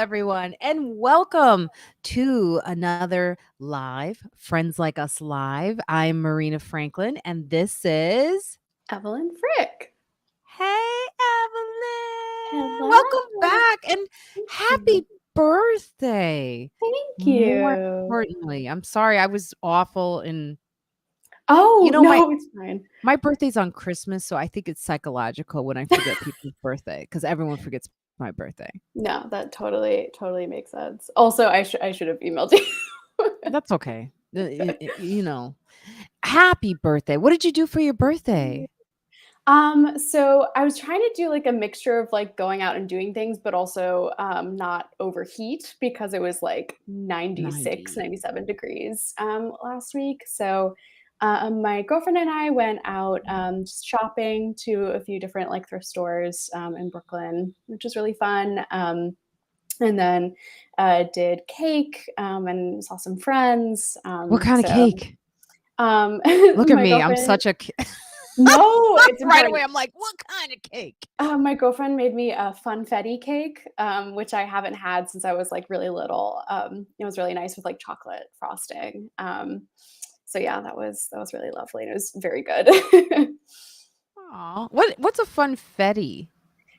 everyone, and welcome to another live Friends Like Us Live. I'm Marina Franklin, and this is Evelyn Frick. Hey Evelyn. Hello. Welcome back and Thank you. happy birthday. Thank More you. importantly, I'm sorry I was awful and you Oh, know my no, it's fine. my birthday's on Christmas, so I think it's psychological when I forget people's birthday because everyone forgets my birthday. No, that totally makes sense. Also, I should have emailed you. That's okay. Happy birthday. What did you do for your birthday? So I was trying to do like a mixture of like going out and doing things, but also not overheat because it was like 96, 90. 97 degrees last week. So my girlfriend and I went out just shopping to a few different like thrift stores in Brooklyn, which was really fun. And then did cake and saw some friends. What kind of cake? Um, Look at my me. I'm girlfriend, such a no, it's right away. important. I'm like, what kind of cake? My girlfriend made me a funfetti cake, which I haven't had since I was like really little. It was really nice with like chocolate frosting. So yeah, that was really lovely and it was very good. Aw. What's a funfetti?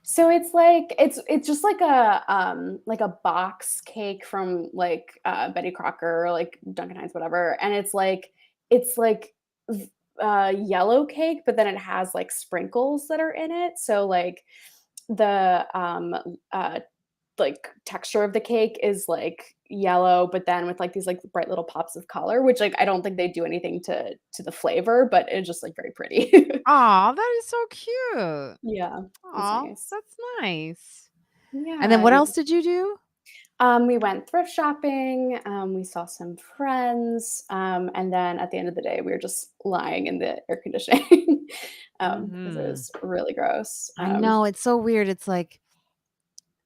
So it's just like a box cake from like Betty Crocker or like Dunkin' Hines, whatever. And it's like yellow cake, but then it has like sprinkles that are in it. So like the uh like texture of the cake is like yellow, but then with like these like bright little pops of color, which like I don't think they do anything to the flavor, but it's just like very pretty. Aw, that is so cute. Yeah, it's Aw, nice. that's nice. And then Yeah, what else did you do? we went thrift shopping, we saw some friends, and then at the end of the day, we were just lying in the air conditioning, because it Hmm. was really gross. I know it's so weird. It's like,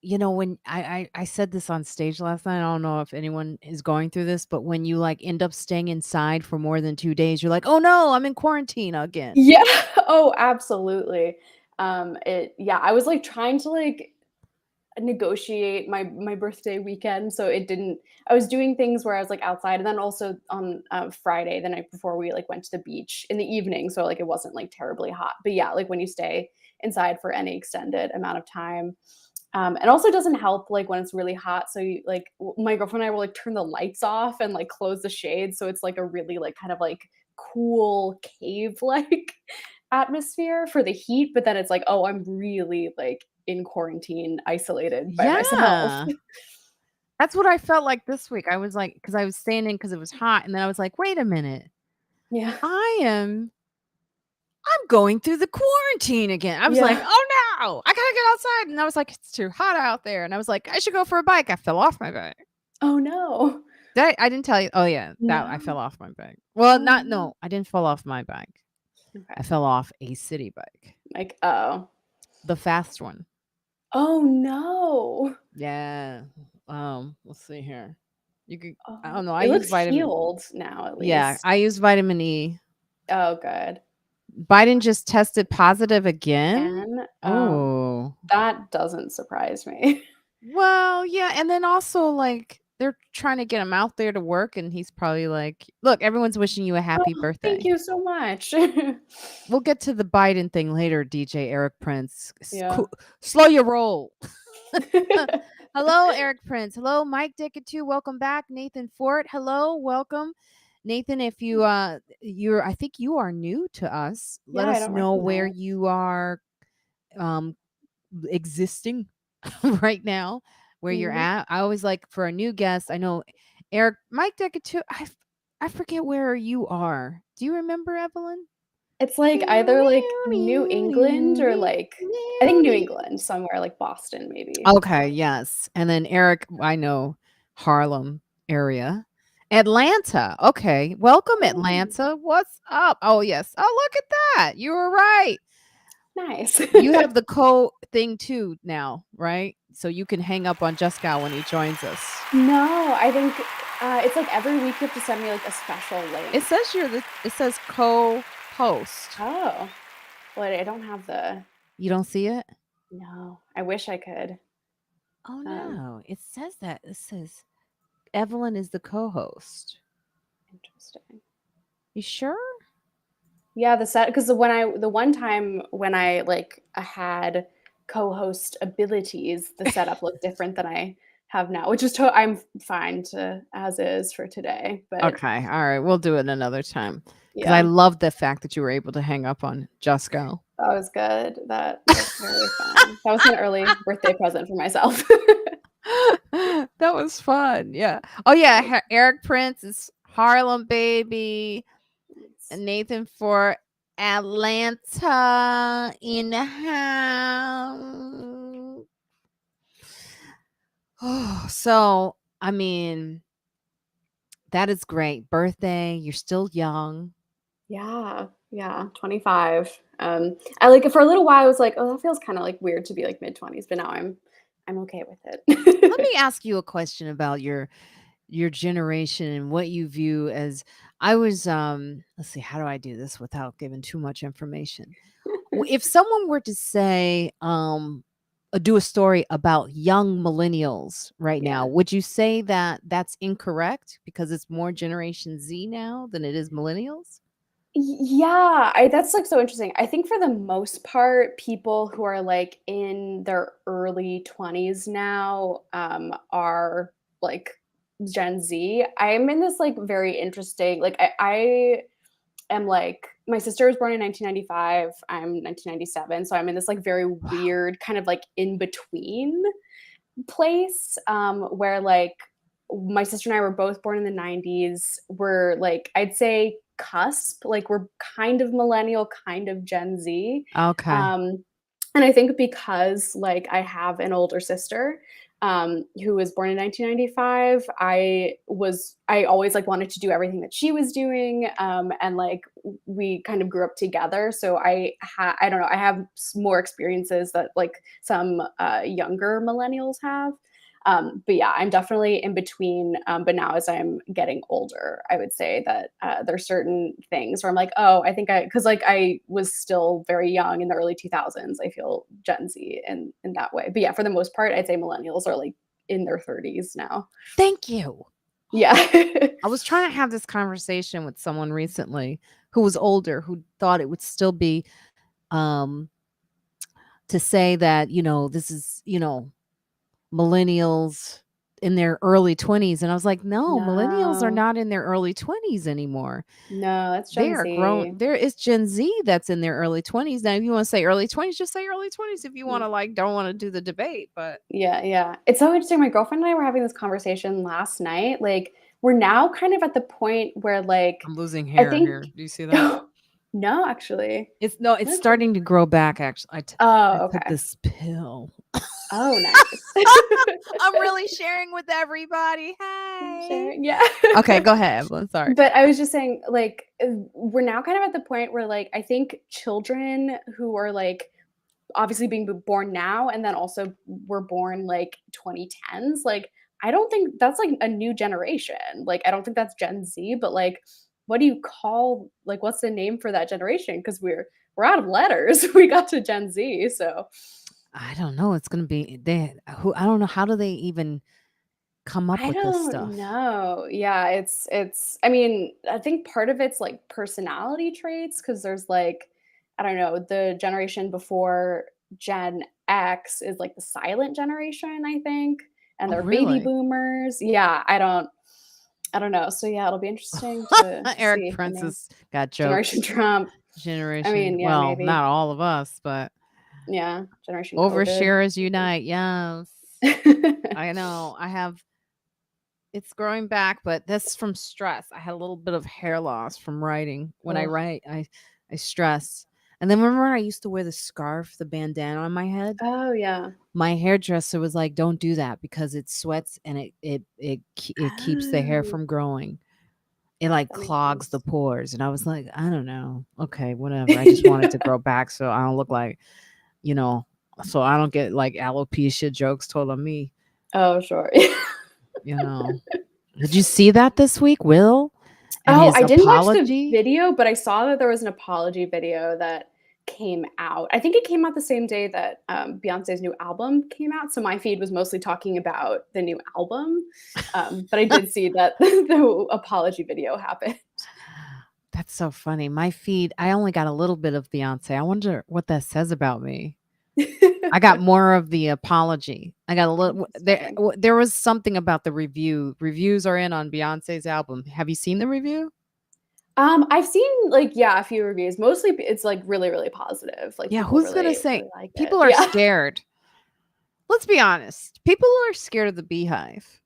when I said this on stage last night, I don't know if anyone is going through this, but when you like end up staying inside for more than 2 days, you're like, oh no, I'm in quarantine again. Yeah. Oh, absolutely. I was, like, trying to, like, negotiate my birthday weekend, so it didn't I was doing things where I was, like, outside, and then also on, Friday, the night before, we, like, went to the beach in the evening, so, like, it wasn't, like, terribly hot. But, yeah, like, when you stay inside for any extended amount of time, and also doesn't help, like, when it's really hot, so you like, my girlfriend and I will, like, turn the lights off and, like, close the shades, so it's, like, a really, like, kind of, like, cool cave-like atmosphere for the heat, but then it's like, "Oh, I'm really, like, in quarantine, isolated by myself." Yeah. That's what I felt like this week. I was like, because I was staying in because it was hot, and then I was like, "Wait a minute. Yeah. I'm going through the quarantine again." I was like, Yeah. "Oh, no. I gotta get outside." And I was like, "It's too hot out there." And I was like, "I should go for a bike." I fell off my bike. Oh, no. I didn't tell you? Oh, yeah, that I No. fell off my bike. Well, Oh, not no. no, I didn't fall off my bike. I Okay. fell off a city bike, Like, oh. the fast one. Oh, no. Yeah. Let's see here. You could I Oh, don't know, I it use looks vitamin. healed now at Yeah, least. I use vitamin E. Oh, good. Biden just tested positive again? And, Oh. that doesn't surprise me. Well, yeah, and then also, like, they're trying to get him out there to work, and he's probably like, "Look, everyone's wishing you a happy Oh, thank birthday." you so much. We'll get to the Biden thing later, DJ Eric Prince. Yeah. Slow your roll. Hello, Eric Prince. Hello, Mike Dickett too. Welcome back, Nathan Fort. Hello, welcome. Nathan, if you're I think you are new to us. Yeah, Let I us don't know where recognize. you are um existing right now, where you're Mhm. at. I always like for a new guest. I know Eric, Mike Deckett too. I forget where you are. Do you remember, Evelyn? It's, like, either, like, New England or, like I think New England, somewhere, like, Boston, maybe. Okay, yes. And then Eric, I know Harlem area. Atlanta. Okay. Welcome, Oh, Atlanta. What's up? Oh, yes. Oh, look at that. You were right. nice. You have the co thing too now, right? So you can hang up on Juskow when he joins us. No, I think, it's, like, every week you have to send me, like, a special It link. says it says co-host. Oh, well, I don't have the You don't see it? no, I wish I could. Oh Um, no, it says that. It says Evelyn is the co-host. Interesting. You sure? Yeah, the set because the one time when I like had co-host abilities, the setup looked different than I have now, which is I'm fine to as is for today. But Okay, all right, we'll do it another time because I yeah, love the fact that you were able to hang up on Juskow. that was good. That was very fun. That was an early birthday present for myself. That was fun. Yeah. Oh yeah, Eric Prince is Harlem Baby. And Nathan for Atlanta in the house. Oh, so I mean, that is great. Birthday, you're still young. Yeah, yeah, 25. I like for a little while I was like, "Oh, that feels kinda, like, weird to be, like, mid-20s," but now I'm okay with Let it. me ask you a question about your generation and what you view as I was let's see, how do I do this without giving too much information? If someone were to say do a story about young millennials right now, Yeah. would you say that that's incorrect because it's more generation Z now than it is millennials? Yeah, I that's, like, so interesting. I think for the most part, people who are, like, in their early 20s now, are, like, Gen Z. I'm in this, like, very interesting like, I am, like my sister was born in 1995, I'm 1997, so I'm in this, like, very Wow. weird kind of, like, in between place, where, like, my sister and I were both born in the 90s. We're, like, I'd say cusp, like, we're kind of millennial, kind of Gen Z, Okay. um, and I think because, like, I have an older sister, who was born in 1995, I always, like, wanted to do everything that she was doing, and, like, we kind of grew up together, so I don't know, I have more experiences that, like, some, younger millennials have. But yeah, I'm definitely in between. But now, as I'm getting older, I would say that there's certain things where I'm like, oh, I think because like I was still very young in the early 2000s. I feel Gen Z in that way. But yeah, for the most part, I'd say millennials are like in their 30s now. Thank you. Yeah. I was trying to have this conversation with someone recently who was older who thought it would still be um to say that, this is, millennials in their early 20s and I was like, "No, millennials are No, not in their early 20s anymore. no, that's They Gen are grown. Z. There is Gen Z that's in their early 20s. Now, if you want to say early 20s, just say early 20s if you want to like don't want to do the debate, but Yeah, yeah. It's so interesting. My girlfriend and I were having this conversation last night. Like, we're now kind of at the point where, like, I'm losing I hair think here. Do you see that? no, actually. It's no, it's That's really starting to grow back actually. I oh, took okay. this pill. Oh, nice. I'm really sharing with everybody. Hey. Sharing, yeah. Okay, go ahead, Evelyn. Sorry. But I was just saying, like, we're now kind of at the point where, like, I think children who are, like, obviously being born now and then also were born, like, 2010s, like, I don't think that's, like, a new generation. Like, I don't think that's Gen Z, but, like, what do you call like, what's the name for that generation? Because we're out of letters. We got to Gen Z, so I don't know. It's gonna be they who I don't know how do they even come up I with this don't stuff. know. Yeah, it's I mean, I think part of it's, like, personality traits because there's, like, I don't know, the generation before Gen X is, like, the silent generation, I think, and Oh, they're baby really? boomers. Yeah, I don't know. So, yeah, it'll be interesting to Eric see. And then Francis got Generation jokes. Trump. I Generation. mean, yeah, Well, maybe. not all of us, but Yeah, Generation COVID. oversharers unite. Yes. I know. I have it's growing back, but that's from stress. I had a little bit of hair loss from writing. When I Ugh. write, I stress. And then remember I used to wear the scarf, the bandana on my head? Oh, yeah. My hairdresser was like, "Don't do that because it sweats and it keeps the hair Oh, from growing. It like that makes clogs the sense. pores." And I was like, "I don't know. Okay, whatever. I just wanted to grow back so I don't look like, you know, so I don't get like alopecia jokes told on me, Oh, sure. you know." Did you see that this week, Will? And Oh, his I didn't watch the apology? video, but I saw that there was an apology video that came out. I think it came out the same day that Beyonce's new album came out. So my feed was mostly talking about the new album. But I did see that the apology video happened. That's so funny. My feed, I only got a little bit of Beyonce. I wonder what that says about me. I got more of the apology. I got a little Interesting. there was something about the review. Reviews are in on Beyonce's album. Have you seen the review? I've seen like a few reviews. Mostly it's like really, really positive. Like Yeah, people who's gonna really, say really like it. people are Yeah. scared? Let's be honest. People are scared of the beehive.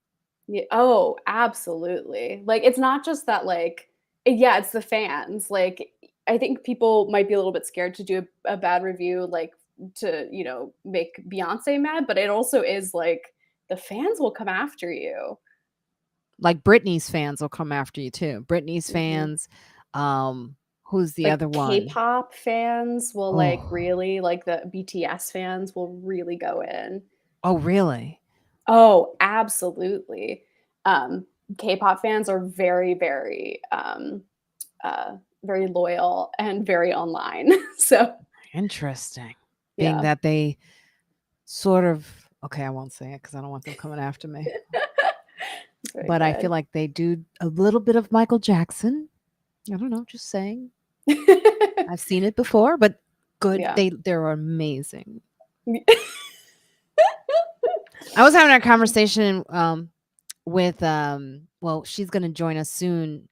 Yeah. Oh, absolutely. Like it's not just that like yeah, it's the fans. Like I think people might be a little bit scared to do a bad review like to, make Beyonce mad, but it also is like the fans will come after you. Like Britney's fans will come after you too. Britney's Mhm. fans. Who's the Like other one? K-pop fans will like Oh, really like the BTS fans will really go in. oh, really? Oh, absolutely. Um, K-pop fans are very, very, very loyal and very online. So, Interesting. Being yeah. that they sort of okay, I won't say it because I don't want them coming after me. It's very But I feel good. like they do a little bit of Michael Jackson. I don't know, just saying. I've seen it before, but good. Yeah. They're amazing. I was having a conversation with well, she's gonna join us soon.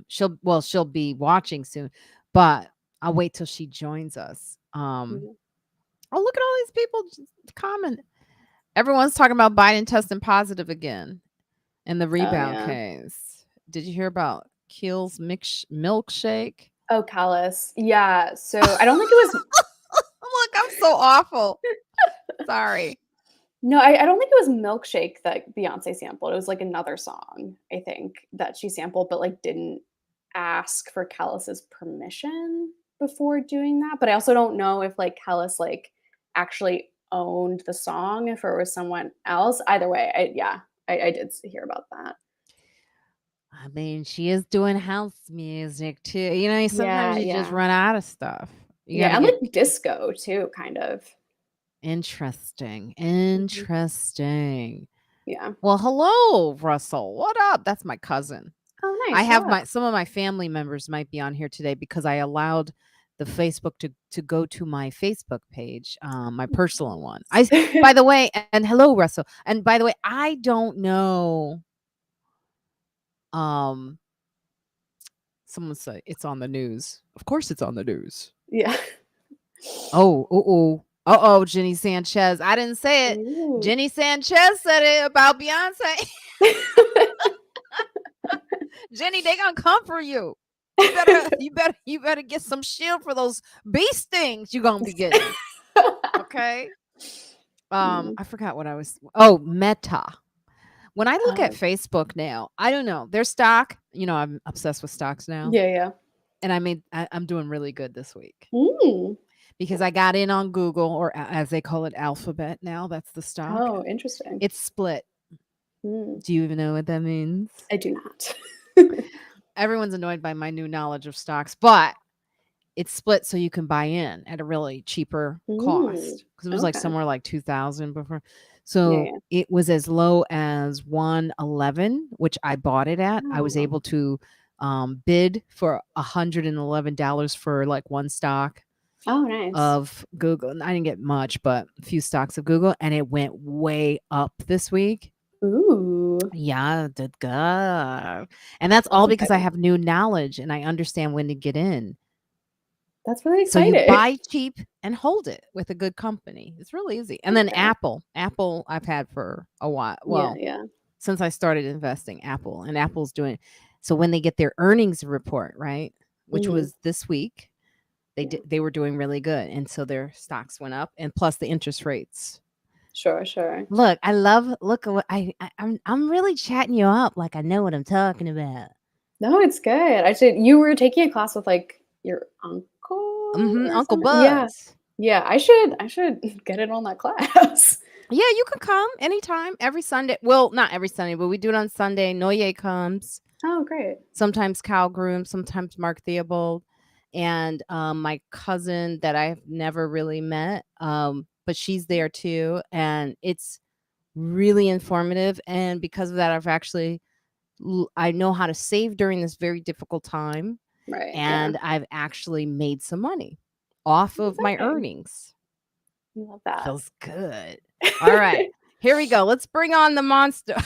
She'll be watching soon, but I'll wait till she joins us. Mhm. Oh, look at all these people just comment. Everyone's talking about Biden testing positive again in the Oh, rebound yeah. case. Did you hear about Keel's milkshake? Oh, Callus. Yeah, so I don't think it was Look, I'm so awful. Sorry. no, I don't think it was "Milkshake" that Beyoncé sampled. It was, like, another song, I think, that she sampled, but, like, didn't ask for Callus's permission before doing that, but I also don't know if, like, Callus, like, actually owned the song, if it was someone else. Either way, I did s hear about that. I mean, she is doing house music too. Sometimes Yeah, you just yeah. run out of stuff. You got Yeah, to and, get like, disco too, kind of. interesting. Mhm. Interesting. Yeah. Well, hello, Russell. What up? That's my cousin. Oh, I nice. have What up? my some of my family members might be on here today because I allowed the Facebook to go to my Facebook page, my personal one. By the way, and hello, Russell. And by the way, I don't know. Um, Someone say it's on the news. Of course, it's on the news. Yeah. Oh, Jenny Sanchez. I didn't say it. Ooh. Jenny Sanchez said it about Beyonce. Jenny, they gonna come for you. You better get some shield for those bee stings you gonna be getting. Okay. Mm. I forgot what I was. Oh, Meta. When I look at Oh. Facebook now, I don't know. Their stock. I'm obsessed with stocks now, Yeah, yeah. and I'm doing really good this week Mm. because I got in on Google, or as they call it, Alphabet. Now that's the stock. Oh, interesting. It's split. Mm. Do you even know what that means? I do not. Everyone's annoyed by my new knowledge of stocks, but it's split so you can buy in at a really cheaper Mm. cost because it was like Okay. somewhere like 2,000 before. Yeah, So yeah. it was as low as 111, which I bought it at. I was Oh. able to bid for $111 for like one stock Oh, nice. of Google. And I didn't get much, but a few stocks of Google, and it went way up this week. Ooh, Yeah, it did good. And that's that's all because I exciting. have new knowledge and I understand when to get in. That's really So you exciting. buy cheap and hold it with a good company. It's really easy. And then Okay. Apple I've had for a while. Yeah, Well, yeah. since I started investing, and Apple's doing so when they get their earnings report, right? Which Mhm. was this week, Yeah. they were doing really good and so their stocks went up and plus the interest rates. Sure, sure. Look, look at what I'm really chatting you up like I know what I'm talking about. No, it's good. I should you were taking a class with, like, your uncle or Uncle something? Yeah. Buzz. Yeah, I should get in on that class. Yeah, you can come anytime, every Sunday. Well, not every Sunday, but we do it on Sunday. Noye comes. Oh, great. Sometimes Cal Groom, sometimes Mark Theobald. and my cousin that I've never really met, but she's there too, and it's really informative. And because of that, I know how to save during this very difficult time, Right. Yeah. and I've actually made some money off of my Exciting. earnings. I love that. Feels good. All right, here we go. Let's bring on the monster.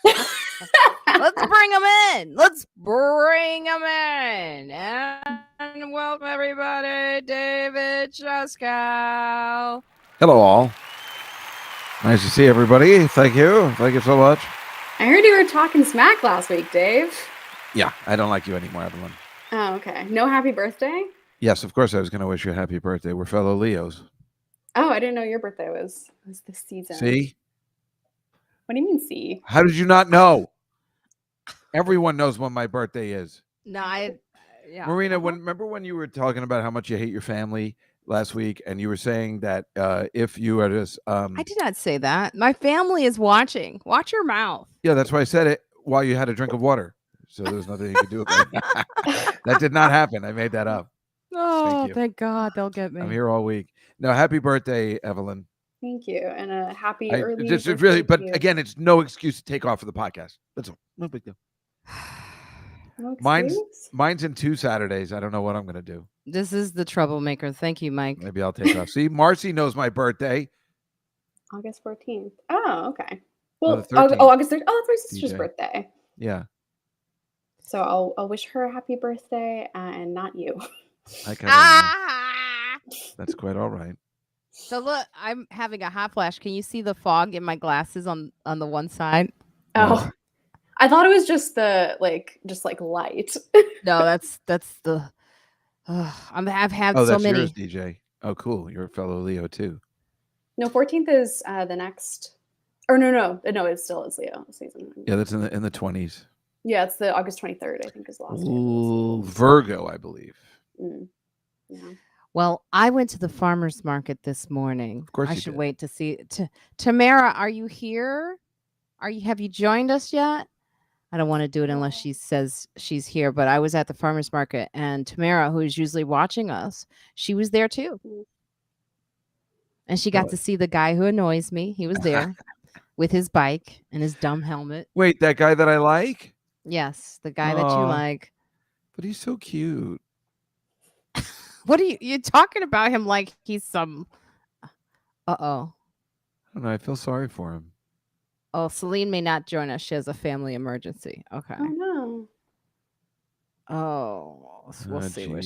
Let's bring them in. Let's bring them in. And welcome, everybody, David Juskow. Hello, all. Nice to see everybody. Thank you. Thank you so much. I heard you were talking smack last week, Dave. Yeah, I don't like you anymore, Evelyn. Oh, okay. No happy birthday? Yes, of course I was going to wish you a happy birthday. We're fellow Leos. Oh, I didn't know your birthday was this season. See? What do you mean, see? How did you not know? Everyone knows when my birthday is. No, yeah. Marina, remember when you were talking about how much you hate your family last week, and you were saying that if you are just... I did not say that. My family is watching. Watch your mouth. Yeah, that's why I said it while you had a drink of water. So there was nothing you could do about it. That did not happen. I made that up. Oh, thank God. They'll get me. I'm here all week. No, happy birthday, Evelyn. Thank you, and a happy early Just birthday really, but to you. again, it's no excuse to take off for the podcast. That's all. No big deal. No Mine's excuse? in 2 Saturdays. I don't know what I'm going to do. This is the troublemaker. Thank you, Mike. Maybe I'll take off. See, Marcy knows my birthday. August 14th. Oh, okay. No, Well, the 13th. August 13th. Oh, that's my sister's DJ. birthday. Yeah. So I'll wish her a happy birthday and not you. I That's quite all right. So look, I'm having a hot flash. Can you see the fog in my glasses on the one side? Oh, I thought it was just the light. No, that's the. I've had Oh, so that's many. yours, DJ. Oh, cool. You're a fellow Leo too. No, 14th is the next. Or no, it still is Leo season. Yeah, that's in the 20s. Yeah, it's the August 23rd. I think is the last. Ooh, Virgo, I believe. Yeah. Well, I went to the farmer's market this morning. Of course I you should did. wait to see. Tamara, are you here? Have you joined us yet? I don't want to do it unless she says she's here, but I was at the farmer's market, and Tamara, who is usually watching us, she was there too. And she got to see the guy who annoys me. He was there with his bike and his dumb helmet. Wait, that guy that I like? Yes, the guy that you like. But he's so cute. What are you're talking about him like he's some... Uh-oh. I don't know. I feel sorry for him. Oh, Celine may not join us. She has a family emergency. Okay. Oh, no. Oh, we'll see. I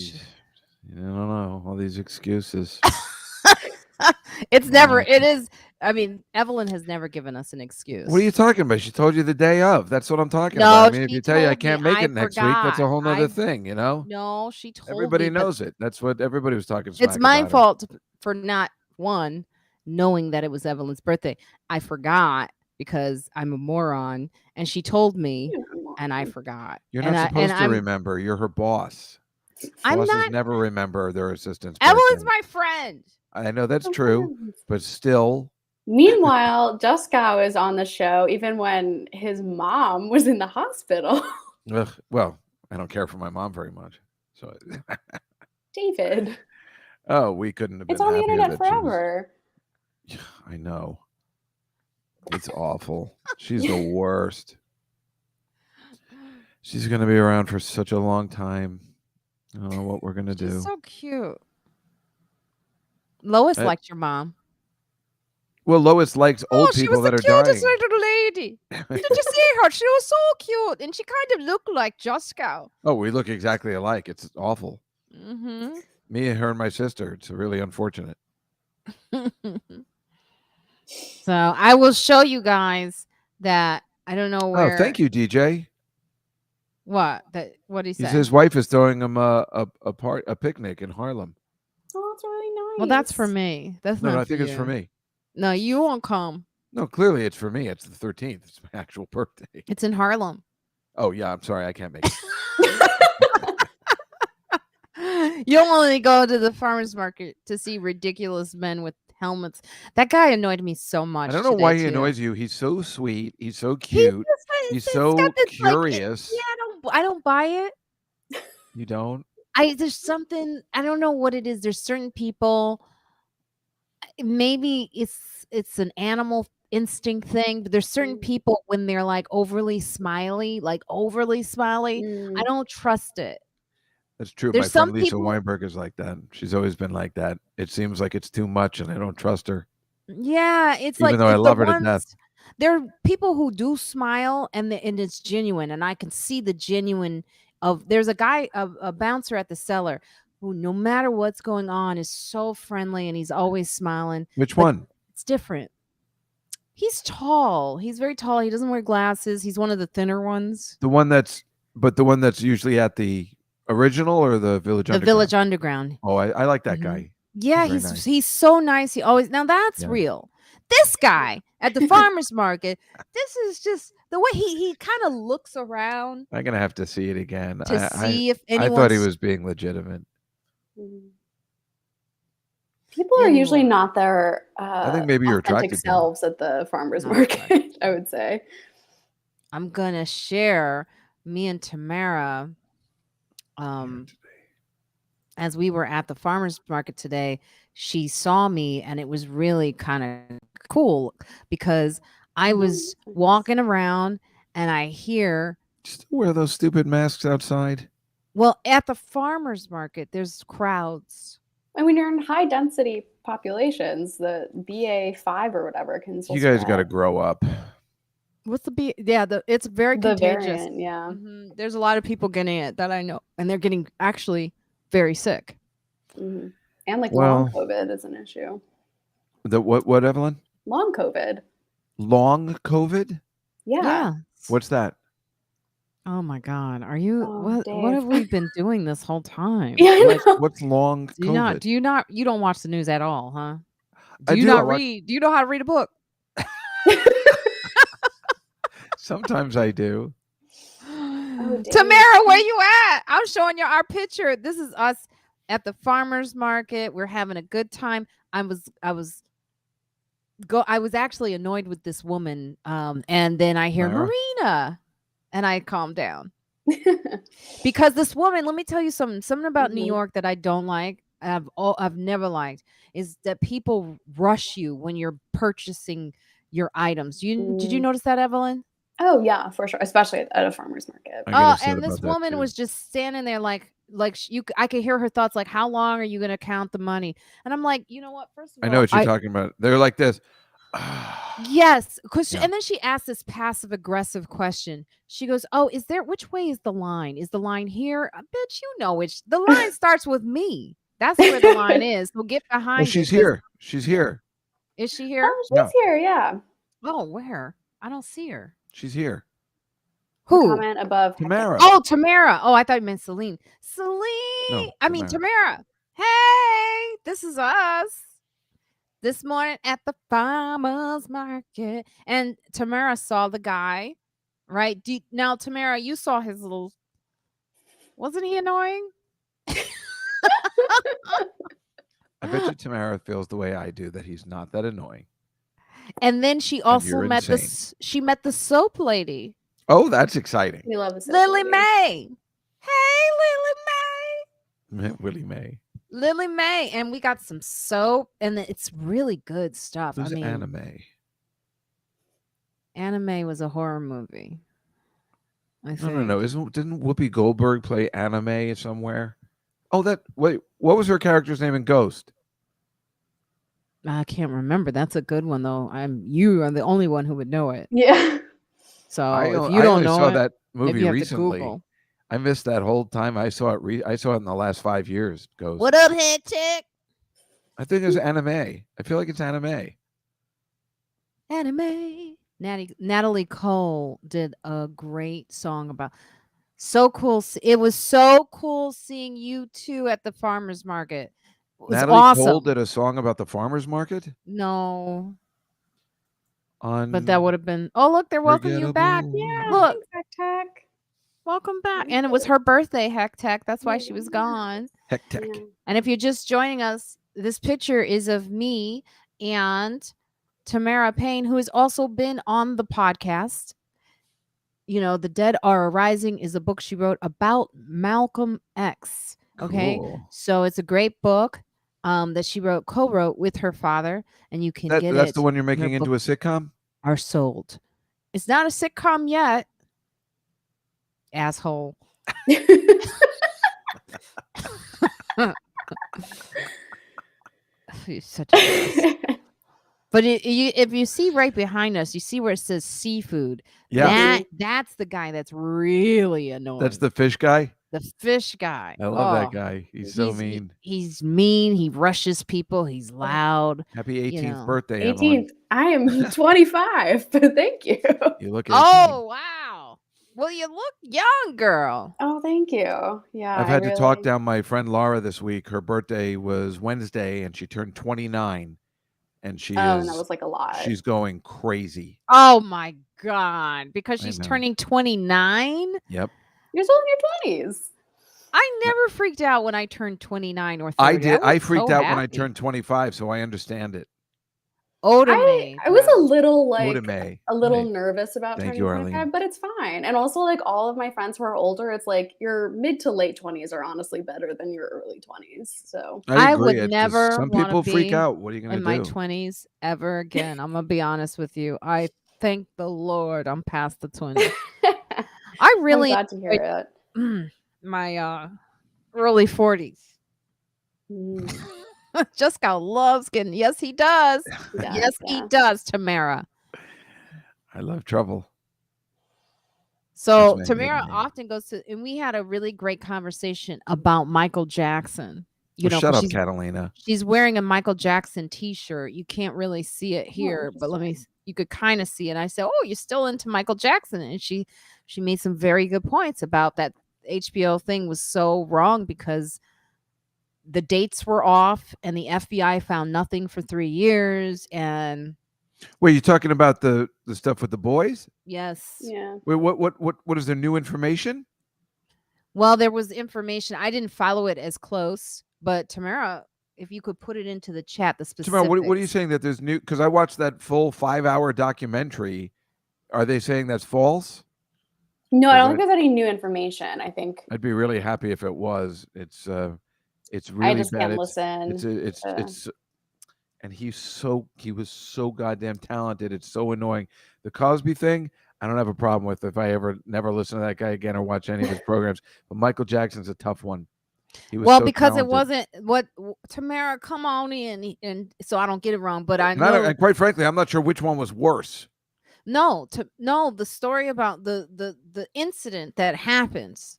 don't know. All these excuses. It's never... It is... I mean, Evelyn has never given us an excuse. What are you talking about? She told you the day of. That's what I'm talking about. I mean, if you tell you I can't make it next week, that's a whole nother thing, you know? No, she told everybody me. knows it. That's what everybody was talking smack It's my about fault for not, one, knowing that it was Evelyn's birthday. I forgot because I'm a moron, and she told me, and I forgot. You're not supposed to remember. You're her boss. Bosses never remember their assistants. Evelyn's my friend. I know that's true, but still... Meanwhile, Juskow is on the show even when his mom was in the hospital. Well, I don't care for my mom very much. So, David. Oh, we couldn't have been. It's on the internet forever. I know. It's awful. She's the worst. She's going to be around for such a long time. I don't know what we're going to do. She's so cute. Lois liked your mom. Well, Lois likes old people that are dying. She was the cutest little lady. Did you see her? She was so cute, and she kind of looked like Juskow. Oh, we look exactly alike. It's awful. Mm-hmm. Me, her, and my sister. It's really unfortunate. So I will show you guys that I don't know where. Oh, thank you, DJ. What? What did he say? He says his wife is throwing him a picnic in Harlem. Oh, that's really nice. Well, that's for me. That's no, not I think it's for me. No, you won't come. No, clearly it's for me. It's the 13th. It's my actual birthday. It's in Harlem. Oh, yeah. I'm sorry. I can't make it. You'll only go to the farmer's market to see ridiculous men with helmets. That guy annoyed me so much. I don't know why he annoys you. He's so sweet. He's so cute. He's so curious. I don't buy it. You don't? there's something, I don't know what it is. There's certain people, maybe it's an animal instinct thing, but there's certain Mm. people when they're like overly smiley, I Mm. don't trust it. That's true. My There's friend some Lisa people, Weinberg is like that. She's always been like that. It seems like it's too much, and I don't trust her, yeah, it's even like though I the love her to death. ones, there are people who do smile and it's genuine, and I can see the genuine of, there's a guy, a bouncer at the cellar who no matter what's going on is so friendly and he's always smiling. Which Like, one? it's different. He's tall. He's very tall. He doesn't wear glasses. He's one of the thinner ones. The one that's, but the one that's usually at the original or the Village The Underground? Village Underground. Oh, I like that Mhm. guy. Yeah, He's very nice. he's so nice. He always, now that's Yeah. real. This guy at the farmer's market, this is just the way he kind of looks around I'm gonna have to see it again. to see if I thought he anyone's was being legitimate. Mm. People are usually Anyway. not their I think maybe you're authentic attracted to him. selves at the farmer's Not market, I would say. I'm gonna share me and Tamara. As we were at the farmer's market today, she saw me and it was really kind of cool because I was Nice. walking around and I hear, Just wear those stupid masks outside. well, at the farmer's market, there's crowds. And when you're in high density populations, the BA5 or whatever can still You guys got to spread. grow up. What's the yeah, it's very The contagious. variant, yeah. There's a lot of people getting it that I know, and they're getting actually very sick. Mhm. And like Well- long COVID is an issue. The what, Evelyn? Long COVID. Long COVID? Yeah. What's that? Oh my God, are you? Oh, What Dave. have we been doing this whole time? Yeah, I know. What's long Do you COVID? not? Do you not? You don't watch the news at all, huh? I Do you do, I not watch- read? Do you know how to read a book? Sometimes I do. Oh, Dave. Tamara, where you at? I'm showing you our picture. This is us at the farmer's market. We're having a good time. I was actually annoyed with this woman. And then I hear Tamara? Marina, and I calm down because this woman. Let me tell you something about New Mhm. York that I don't like. I've never liked is that people rush you when you're purchasing your items. Did you Mm. notice that, Evelyn? Oh yeah, for sure. Especially at a farmer's market. I get upset And this about that, woman too. was just standing there like I could hear her thoughts like, how long are you going to count the money? And I'm like, you know what? First of all, I know what you're talking about. They're like this. yes, Yeah. and then she asked this passive aggressive question. She goes, "Oh, which way is the line? Is the line here? I bet you know which. The line starts with me. That's where the line is. So get behind Well, it, she's 'cause- here. She's here. Is she here? Oh, she's Yeah. here, yeah. Oh, where? I don't see her. She's here. Who? Comment above. Tamara. Oh, Tamara. Oh, I thought you meant Celine. Celine. No, I mean, Tamara. Hey, this is us. This morning at the farmer's market. And Tamara saw the guy, right? Now, Tamara, you saw his little. Wasn't he annoying? I bet you Tamara feels the way I do, that he's not that annoying. And then she also you're met insane. she met the soap lady, Oh, that's exciting. We love this. Lily Mae. Hey, Lily Mae. Willie Mae. Lily Mae, and we got some soap, and it's really good stuff. Who's I mean, anime? Anime was a horror movie. I think. No. Didn't Whoopi Goldberg play anime somewhere? Oh, wait. What was her character's name in Ghost? I can't remember. That's a good one though. You are the only one who would know it. Yeah. So I if you don't only know saw it, that maybe movie you have to recently. Google. I missed that whole time. I saw it. I saw it in the last 5 years. Ghost. What up, head chick? I think it's anime. I feel like it's anime. Anime. Natalie Cole did a great song about. So cool. It was so cool seeing you two at the farmer's market. It was Natalie awesome. Cole did a song about the farmer's market. No, On but that would have been. Oh, look, they're welcoming you back. Unforgettable. Yeah. Look. Thanks, Tech. Welcome back. And it was her birthday, Heck Tech. That's why she was gone. Heck Tech. Yeah. And if you're just joining us, this picture is of me and Tamara Payne, who has also been on the podcast. You know, The Dead Are Arising is a book she wrote about Malcolm X. Okay, Cool. so it's a great book that she co-wrote with her father, and you can get That's the it. one you're Her making into a books sitcom? are sold. It's not a sitcom yet, asshole. You're such a wuss. But if you see right behind us, you see where it says seafood. Yeah. That's the guy that's really annoying. That's the fish guy? The fish guy. I love that Oh, guy. He's so mean. he's mean. He rushes people. He's loud. Happy 18th know. birthday, Evelyn. 18th. I am 25, but thank you. You look 18. Oh, wow. Well, you look young, girl. Oh, thank you. Yeah, I've had to talk down my friend Laura this week. Her birthday was Wednesday, and she turned 29, and and that was like a lot. she's going crazy. Oh my God. Because I she's know. turning 29? Yep. You're still in your 20s. I never freaked out when I turned 29 or 30. I did. I was freaked so out when I happy. turned 25, so I understand it. Otame, I was a bro. little Otame. Right. nervous about Thank turning you, 25, Arlene. but it's fine. And also like all of my friends who are older, it's like your mid to late 20s are honestly better than your early 20s. So I I agree. would It's just never some want to people freak be out. What are you going in to my do? 20s ever again. I'm gonna be honest with you. I thank the Lord I'm past the 20s. I I'm really glad to hear it. my early 40s. Mm, Juskow loves getting. Yes, he does. yeah, Yes, he does, Tamara. I love trouble. So my Tamara middle name. often goes to, and we had a really great conversation about Michael Jackson. You know, Shut 'cause up, Catalina. she's wearing a Michael Jackson T-shirt. You can't really see it here, but you could kind of see it. And I said, "Oh, you're still into Michael Jackson?" And she made some very good points about that HBO thing was so wrong because the dates were off and the FBI found nothing for 3 years. And Wait, you talking about the stuff with the boys? yes. Yeah. Wait, what is there new information? Well, there was information. I didn't follow it as close, but Tamara, if you could put it into the chat, the specifics. Tamara, what are you saying that there's new? Because I watched that full 5-hour documentary. Are they saying that's false? No, I don't think there's any new information. I think I'd be really happy if it was. It's really I just bad. can't listen. It's and he was so goddamn talented. It's so annoying. The Cosby thing, I don't have a problem with if I ever never listen to that guy again or watch any of his programs. But Michael Jackson's a tough one. He was because talented. it wasn't what Tamara, come on in, and so I don't get it wrong. But I know, and quite frankly, I'm not sure which one was worse. No, the story about the incident that happens,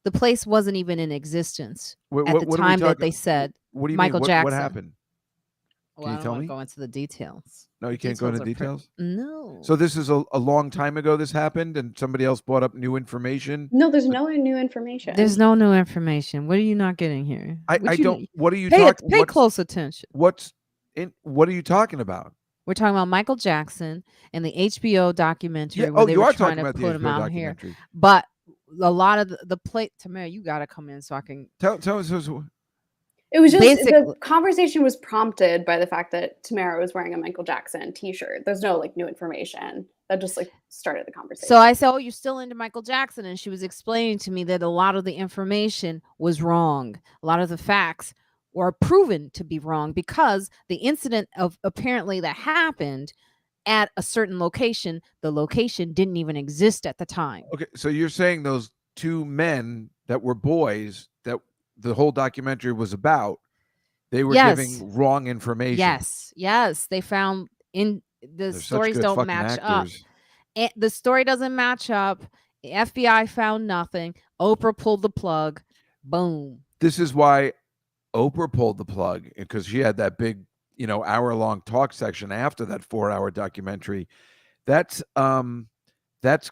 the place wasn't even in existence at the time that they said. What do you Michael mean? Jackson. What happened? Well, Can you tell me? Go into the details. No, you can't go into details. No. So this is a long time ago. This happened, and somebody else brought up new information. No, there's no new information. There's no new information. What are you not getting here? I don't. What are you talking? Pay close attention. What are you talking about? We're talking about Michael Jackson and the HBO documentary. Yeah. Where they you were are trying talking to about put the him HBO out here. documentary. But a lot of the plate, Tamara, you got to come in so I can tell us. It was just the conversation was prompted by the fact that Tamara was wearing a Michael Jackson T-shirt. There's no like new information. That just like started the conversation. So I said, "Oh, you're still into Michael Jackson?" And she was explaining to me that a lot of the information was wrong. A lot of the facts were proven to be wrong because the incident of apparently that happened at a certain location, the location didn't even exist at the time. Okay, so you're saying those two men that were boys that the whole documentary was about, they were giving wrong information. Yes. They found in the stories don't match up. And the story doesn't match up. The FBI found nothing. Oprah pulled the plug. Boom. This is why Oprah pulled the plug, because she had that big, hour-long talk section after that 4-hour documentary. That's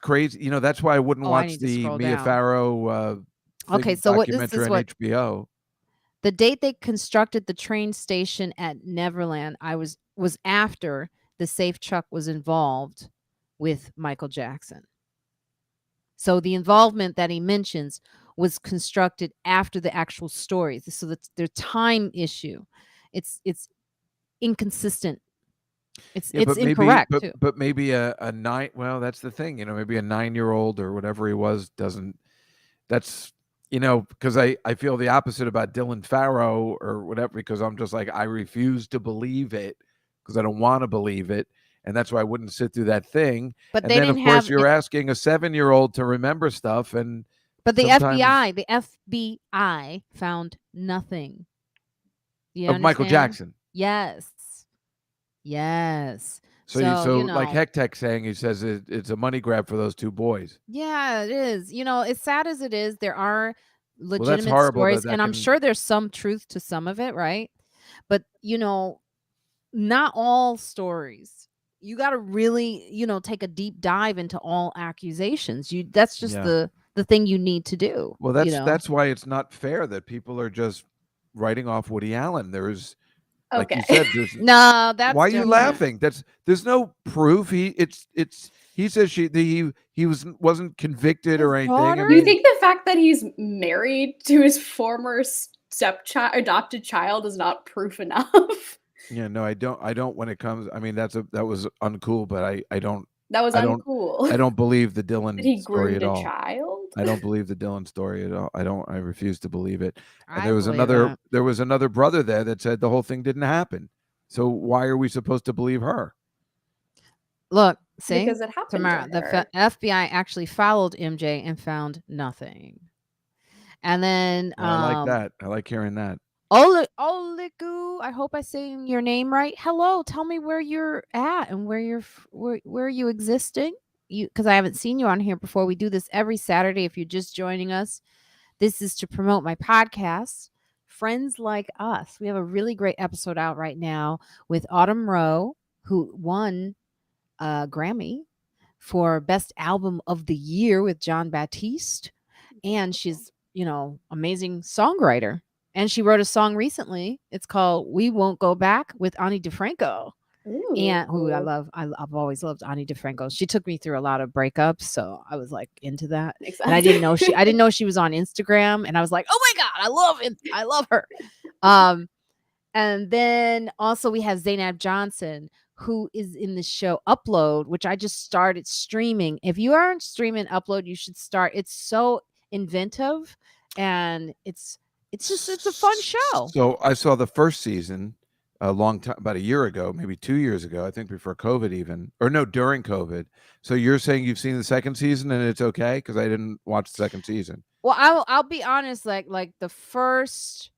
crazy. That's why I wouldn't watch the Mia Farrow okay, so documentary on HBO. The date they constructed the train station at Neverland, was after the safe truck was involved with Michael Jackson. So the involvement that he mentions was constructed after the actual story. So that's their time issue. It's inconsistent. It's incorrect too. But maybe a 9. Well, that's the thing. Maybe a 9-year-old or whatever he was doesn't. That's because I feel the opposite about Dylan Farrow or whatever, because I'm just like, I refuse to believe it because I don't want to believe it. And that's why I wouldn't sit through that thing. But And they then, of didn't course, have you're asking a 7-year-old to remember stuff. And but sometimes the FBI found nothing. Do you of Michael understand? Jackson. Yes. Yes. So like Hectek saying, he says it's a money grab for those two boys. Yeah, it is. As sad as it is, there are Well, that's legitimate horrible stories, that and I'm can. sure there's some truth to some of it, right? But, not all stories. You got to really, take a deep dive into all accusations. That's just Yeah. the thing you need to do, Well, that's why it's not fair that people are just writing off Woody Allen. There's, like Okay. you said, there's No, that's why are you different. laughing? There's no proof. He says he wasn't convicted His or anything. I daughter? Do you mean, think the fact that he's married to his former stepchild, adopted child, is not proof enough? yeah, no, I don't when it comes. I mean, that was uncool, but I don't That was I don't uncool. I don't believe the That Dylan he story groomed at a all. child? I don't believe the Dylan story at all. I refuse to believe it. And I believe that. there was another brother there that said the whole thing didn't happen. So why are we supposed to believe her? Look, see? Because it happened to Tamara, the her. FBI actually followed MJ and found nothing. And then Well, I like that. I like hearing that. Oligu, I hope I saying your name right. Hello, tell me where you're at and where are you existing? Because I haven't seen you on here before. We do this every Saturday. If you're just joining us, this is to promote my podcast, Friends Like Us. We have a really great episode out right now with Autumn Rowe, who won a Grammy for Best Album of the Year with John Baptiste. And she's, amazing songwriter. And she wrote a song recently. It's called We Won't Go Back with Ani DeFranco. And who I Ooh. love. I've always loved Ani DeFranco. She took me through a lot of breakups, so I was like into that. Makes And I sense. didn't know she was on Instagram, and I was like, "Oh my god, I love her." Um and then also we have Zainab Johnson, who is in the show Upload, which I just started streaming. If you aren't streaming Upload, you should start. It's so inventive, and it's a fun show. So I saw the first season a long time, about a year ago, maybe 2 years ago, I think before COVID even, or no, during COVID. So you're saying you've seen the second season and it's okay? Because I didn't watch the second season. Well, I'll be honest, like the first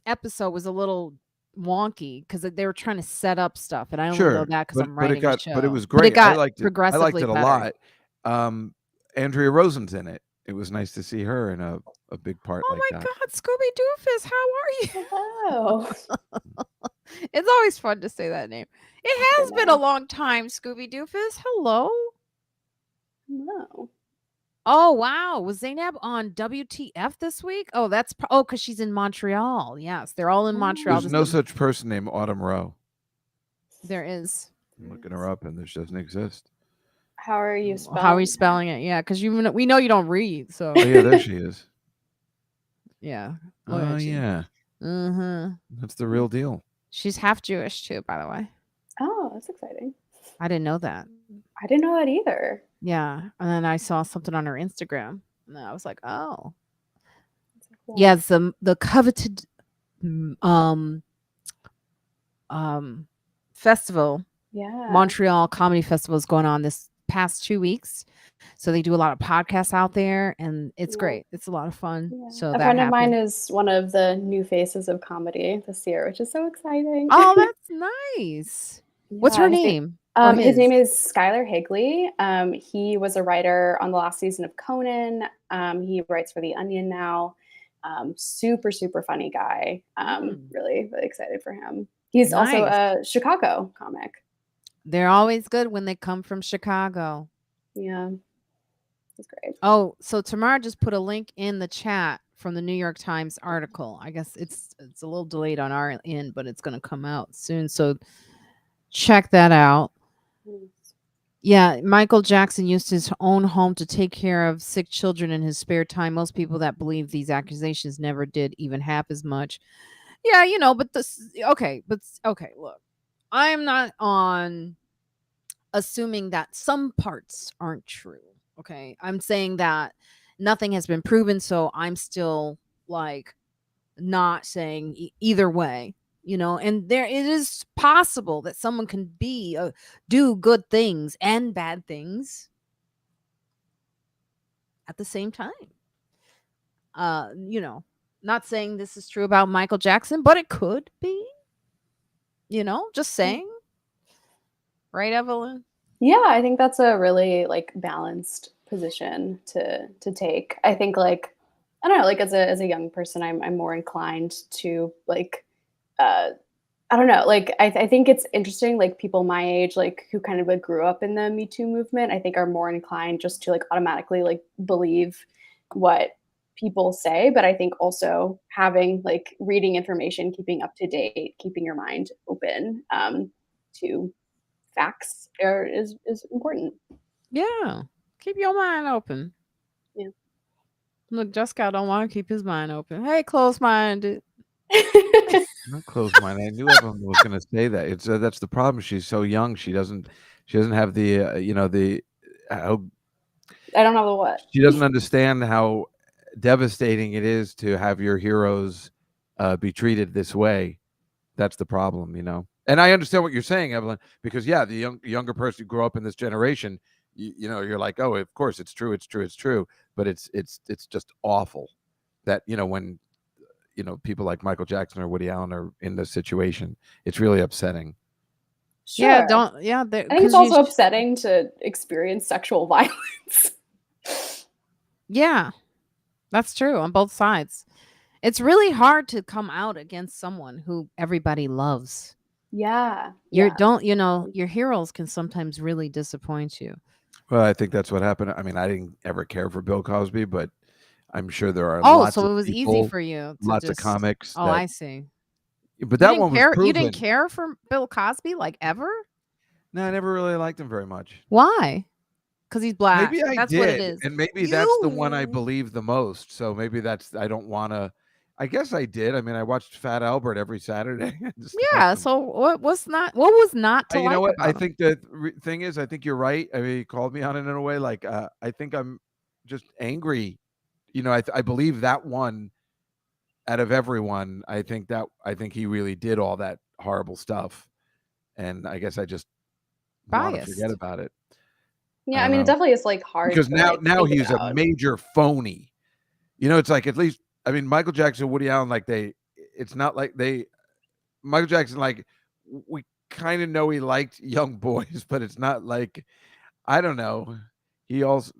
episode was a little wonky because they were trying to set up stuff, and I only know Sure, that because I'm but writing a it show. was But it great. I got liked it. I liked progressively it a better. lot. Andrea Rosen's in it. It was nice to see her in a big part Oh like my that. God, Scooby Doofus, how are you? Oh, It's always fun to say that name. It has been a long time, Scooby Doofus. Hello. no. Oh wow, was Zainab on WTF this week? Oh, because she's in Montreal. Yes, they're all in Montreal. There's no such person named Autumn Rowe. There is. I'm looking her up, and she doesn't exist. How are you spelling? How are you spelling it? Yeah, because we know you don't read. So Oh yeah, there she is. yeah. Oh yeah, Mm-hmm. that's the real deal. She's half Jewish too, by the way. Oh, that's exciting. I didn't know that. I didn't know that either. Yeah, and then I saw something on her Instagram, and I was like, oh, Cool. yeah, it's the coveted festival. Yeah. Montreal Comedy Festival is going on this past 2 weeks. So they do a lot of podcasts out there, and it's great. It's a lot of fun. Yeah. So a that friend of mine happened. is one of the new faces of comedy this year, which is so exciting. Oh, that's nice. What's her Yeah, name? His name is Skylar Higley. He was a writer on the last season of Conan. He writes for The Onion now. Super, super funny guy. Really, really excited for him. He's also a Chicago comic. They're always good when they come from Chicago. Yeah. That's great. Oh, so Tamara just put a link in the chat from the New York Times article. I guess it's a little delayed on our end, but it's going to come out soon. So check that out. Yeah, Michael Jackson used his own home to take care of sick children in his spare time. Most people that believe these accusations never did even half as much. Yeah, but look. I'm not on assuming that some parts aren't true. Okay? I'm saying that nothing has been proven, so I'm still like not saying either way, and it is possible that someone can do good things and bad things at the same time. Not saying this is true about Michael Jackson, but it could be, just saying. Right, Evelyn? Yeah, I think that's a really like balanced position to take. I think like I don't know, like as a young person, I'm more inclined to like uh I don't know, like I think it's interesting, like people my age, like who kind of like grew up in the Me Too movement, I think are more inclined just to like automatically like believe what people say. But I think also having like reading information, keeping up to date, keeping your mind open to facts is important. Yeah. Keep your mind open. Yeah. Look, Juskow don't want to keep his mind open. Hey, close-minded. Not close minded. I knew Evelyn was going to say that. It's that's the problem. She's so young. She doesn't have the the how I don't know the what. she doesn't understand how devastating it is to have your heroes be treated this way. That's the problem, And I understand what you're saying, Evelyn, because yeah, the younger person who grew up in this generation, you're like, oh, of course it's true, it's true, it's true, but it's just awful that when people like Michael Jackson or Woody Allen are in this situation. It's really upsetting. Yeah, Sure. I think it's because also upsetting to experience sexual violence. yeah, that's true on both sides. It's really hard to come out against someone who everybody loves. Yeah. Yeah. Your heroes can sometimes really disappoint you. Well, I think that's what happened. I mean, I didn't ever care for Bill Cosby, but I'm sure there are Oh, lots so of it was easy people, for you to lots of just comics Oh, that. I see. But that one was You didn't proven. care for Bill Cosby like ever? No, I never really liked him very much. Why? Because he's black. Maybe I That's what it did, is. and maybe that's the one I You believe the most. So maybe I don't want to. I guess I did. I mean, I watched Fat Albert every Saturday. I just Yeah, liked him. so what was not to You know like what? I about him? think the thing is, I think you're right. I mean, he called me on it in a way. Like, I think I'm just angry. I believe that one out of everyone. I think he really did all that horrible stuff, and I guess I just want to forget Biased. about it. I Yeah, I don't mean it know definitely is like hard because to now like now think he's a about. major phony. It's like at least I mean Michael Jackson, Woody Allen, like it's not like Michael Jackson, like we kind of know he liked young boys, but it's not like I don't know. He also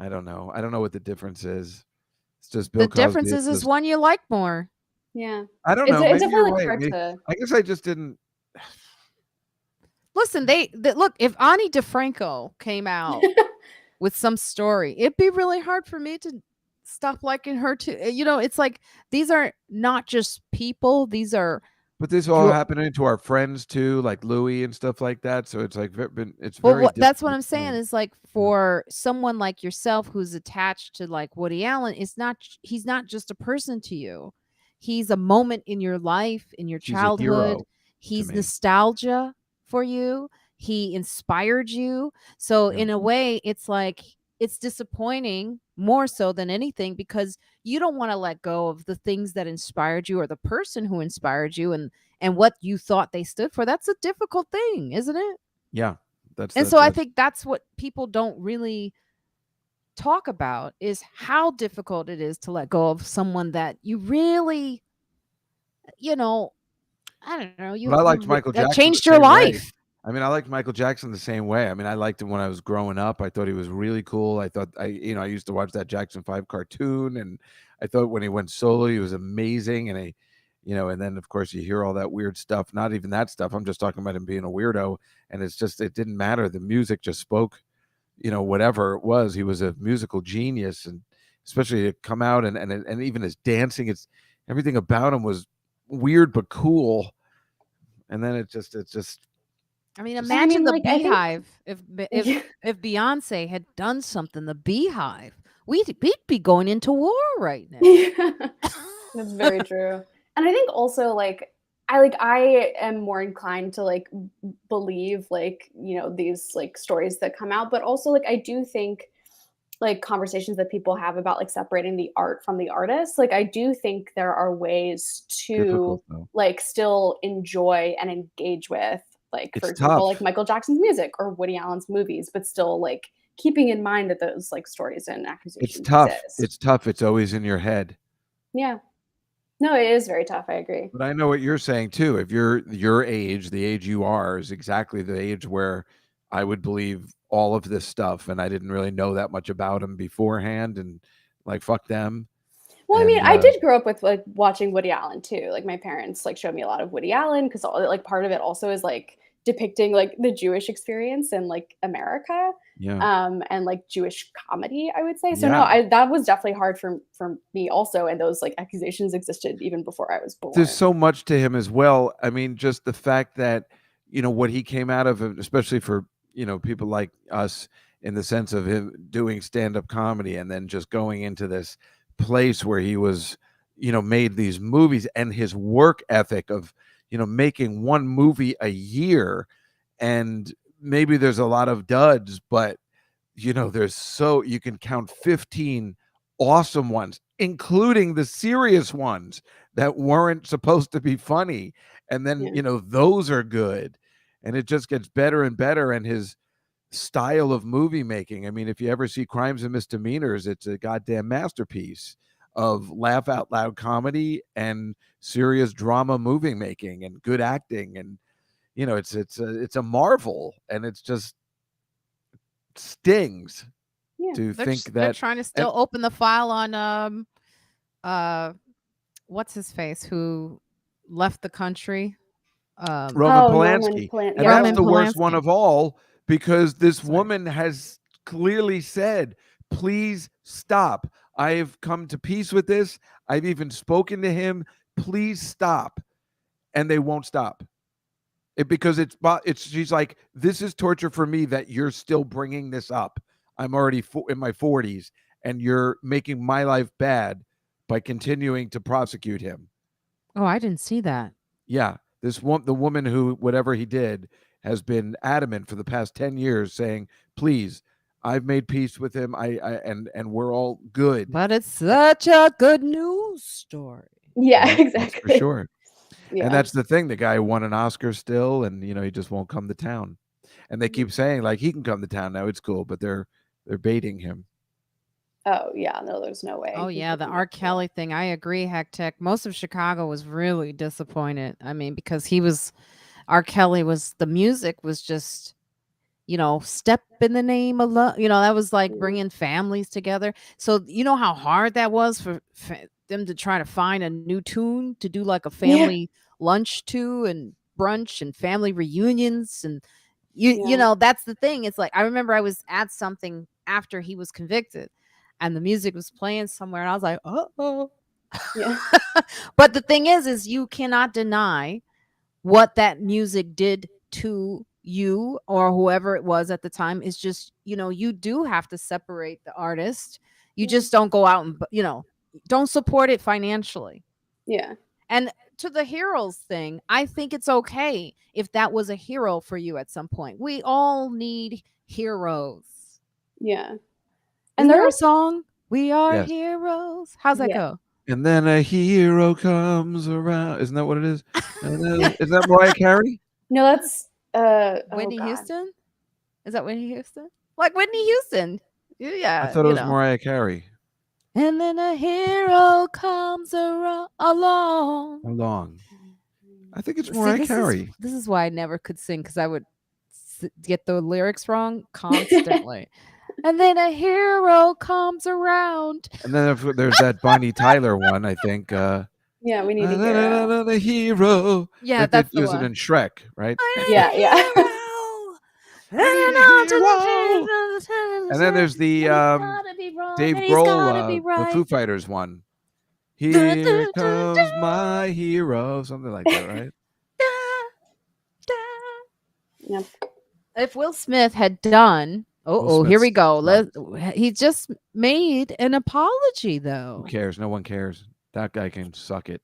I don't know. I don't know what the difference is. It's just The Bill Cosby. difference It's is just one you like more. Yeah. I don't It's know. it's Maybe you're definitely like right. hard to I guess I just didn't. Listen, look, if Ani DeFranco came out with some story, it'd be really hard for me to stop liking her too. It's like these are not just people, these are But this all your happening to our friends too, like Louis and stuff like that. So it's like it's well, very that's what difficult. I'm saying is like for someone like yourself who's attached to like Woody Allen, he's not just a person to you. He's a moment in your life, in your He's a childhood. hero to He's me. nostalgia for you. He inspired you. So Yeah. in a way, it's like it's disappointing more so than anything because you don't want to let go of the things that inspired you or the person who inspired you and what you thought they stood for. That's a difficult thing, isn't it? Yeah. That's And the so I that's think that's what people don't really talk about is how difficult it is to let go of someone that you really, you know, I don't know, But I liked Michael that Jackson the changed your same way. life. I mean, I liked Michael Jackson the same way. I mean, I liked him when I was growing up. I thought he was really cool. I thought I used to watch that Jackson 5 cartoon, and I thought when he went solo, he was amazing. And and then of course you hear all that weird stuff. Not even that stuff. I'm just talking about him being a weirdo, and it didn't matter. The music just spoke. Whatever it was, he was a musical genius, and especially to come out and even his dancing, it's everything about him was weird but cool. And then it's just I mean, and I imagine mean the like I think Beehive if Beyonce had done something. The Beehive, we'd be going into war right now. yeah. That's very true. And I think also I am more inclined to like believe like, these like stories that come out, but also like I do think like conversations that people have about like separating the art from the artist. Like I do think there are ways to Difficult though. like still enjoy and engage with, like, for It's example, like tough. Michael Jackson's music or Woody Allen's movies, but still like keeping in mind that those like stories and It's accusations tough. exist. It's tough. It's always in your head. Yeah. No, it is very tough. I agree. But I know what you're saying too. If you're your age, the age you are is exactly the age where I would believe all of this stuff, and I didn't really know that much about them beforehand, and like fuck them. Well, I mean, And I did grow up with like watching Woody Allen too. Like my parents like showed me a lot of Woody Allen because like part of it also is like depicting like the Jewish experience in like America, yeah, and like Jewish comedy, I would say. So no, yeah. I that was definitely hard for me also, and those like accusations existed even before I was There's born. so much to him as well. I mean, just the fact that, what he came out of, especially for, people like us, in the sense of him doing stand-up comedy and then just going into this place where he was, made these movies, and his work ethic of, making one movie a year. And maybe there's a lot of duds, but you can count 15 awesome ones, including the serious ones that weren't supposed to be funny. And then, Yeah. those are good. And it just gets better and better. And his style of movie making, I mean, if you ever see Crimes and Misdemeanors, it's a goddamn masterpiece of laugh out loud comedy and serious drama movie making and good acting. And, it's a marvel. And it's just stings Yeah. to They're think they're that. trying to And still open the file on uh what's his face who left the country? Roman Oh, Norman Polanski, Plant. and Yeah, that's Roman the worst one Polanski. of all, because this Sorry. woman has clearly said, please stop. I've come to peace with this. I've even spoken to him. Please stop. And they won't stop. Because she's like, this is torture for me that you're still bringing this up. I'm already in my 40s, and you're making my life bad by continuing to prosecute him. Oh, I didn't see that. Yeah, the woman who, whatever he did, has been adamant for the past 10 years, saying, please, I've made peace with him. And we're all good. But it's such a good news story. yeah, That's for exactly. sure. And Yeah. that's the thing. The guy won an Oscar still, and he just won't come to town. And they keep saying like he can come to town now. It's cool, but they're baiting him. Oh yeah, no, there's no way. Oh yeah, the R. Kelly thing. I agree, Hectech. Most of Chicago was really disappointed. I mean, because R. Kelly the music was just, step in the name of love. That was like bringing families together. So you know how hard that was for them to try to find a new tune to do like a Yeah. family lunch to, and brunch and family reunions. And you Yeah. know that's the thing. It's like I remember I was at something after he was convicted, and the music was playing somewhere, and I was like, oh. Yeah. But the thing is you cannot deny what that music did to you or whoever it was at the time. Is just, you do have to separate the artist. You Yeah. just don't go out and, don't support it financially. Yeah. And to the heroes thing, I think it's okay if that was a hero for you at some point. We all need heroes. Yeah. Isn't And there a there's song? We are Yes. heroes. How's that yeah. go? And then a hero comes around. Isn't that what it is? Is that Mariah Carey? No, that's Whitney oh god. Houston? Is that Whitney Houston? Like Whitney Houston. I Yeah, thought it was Mariah Carey. And then a hero comes along. Along. I think it's See, Mariah Carey. this is why I never could sing, because I would get the lyrics wrong constantly. And then a hero comes around. And then there's that Bonnie Tyler one, I think. Yeah, we need to hear it. The hero. Yeah, Like that's the was it one. in Shrek, right? Yeah, yeah. And then there's the Dave Grohl, the Foo Fighters one. Here comes my hero, something like that, right? Yep. If Will Smith had done, here we go. He just made an apology, though. Who cares? No one cares. That guy can suck it.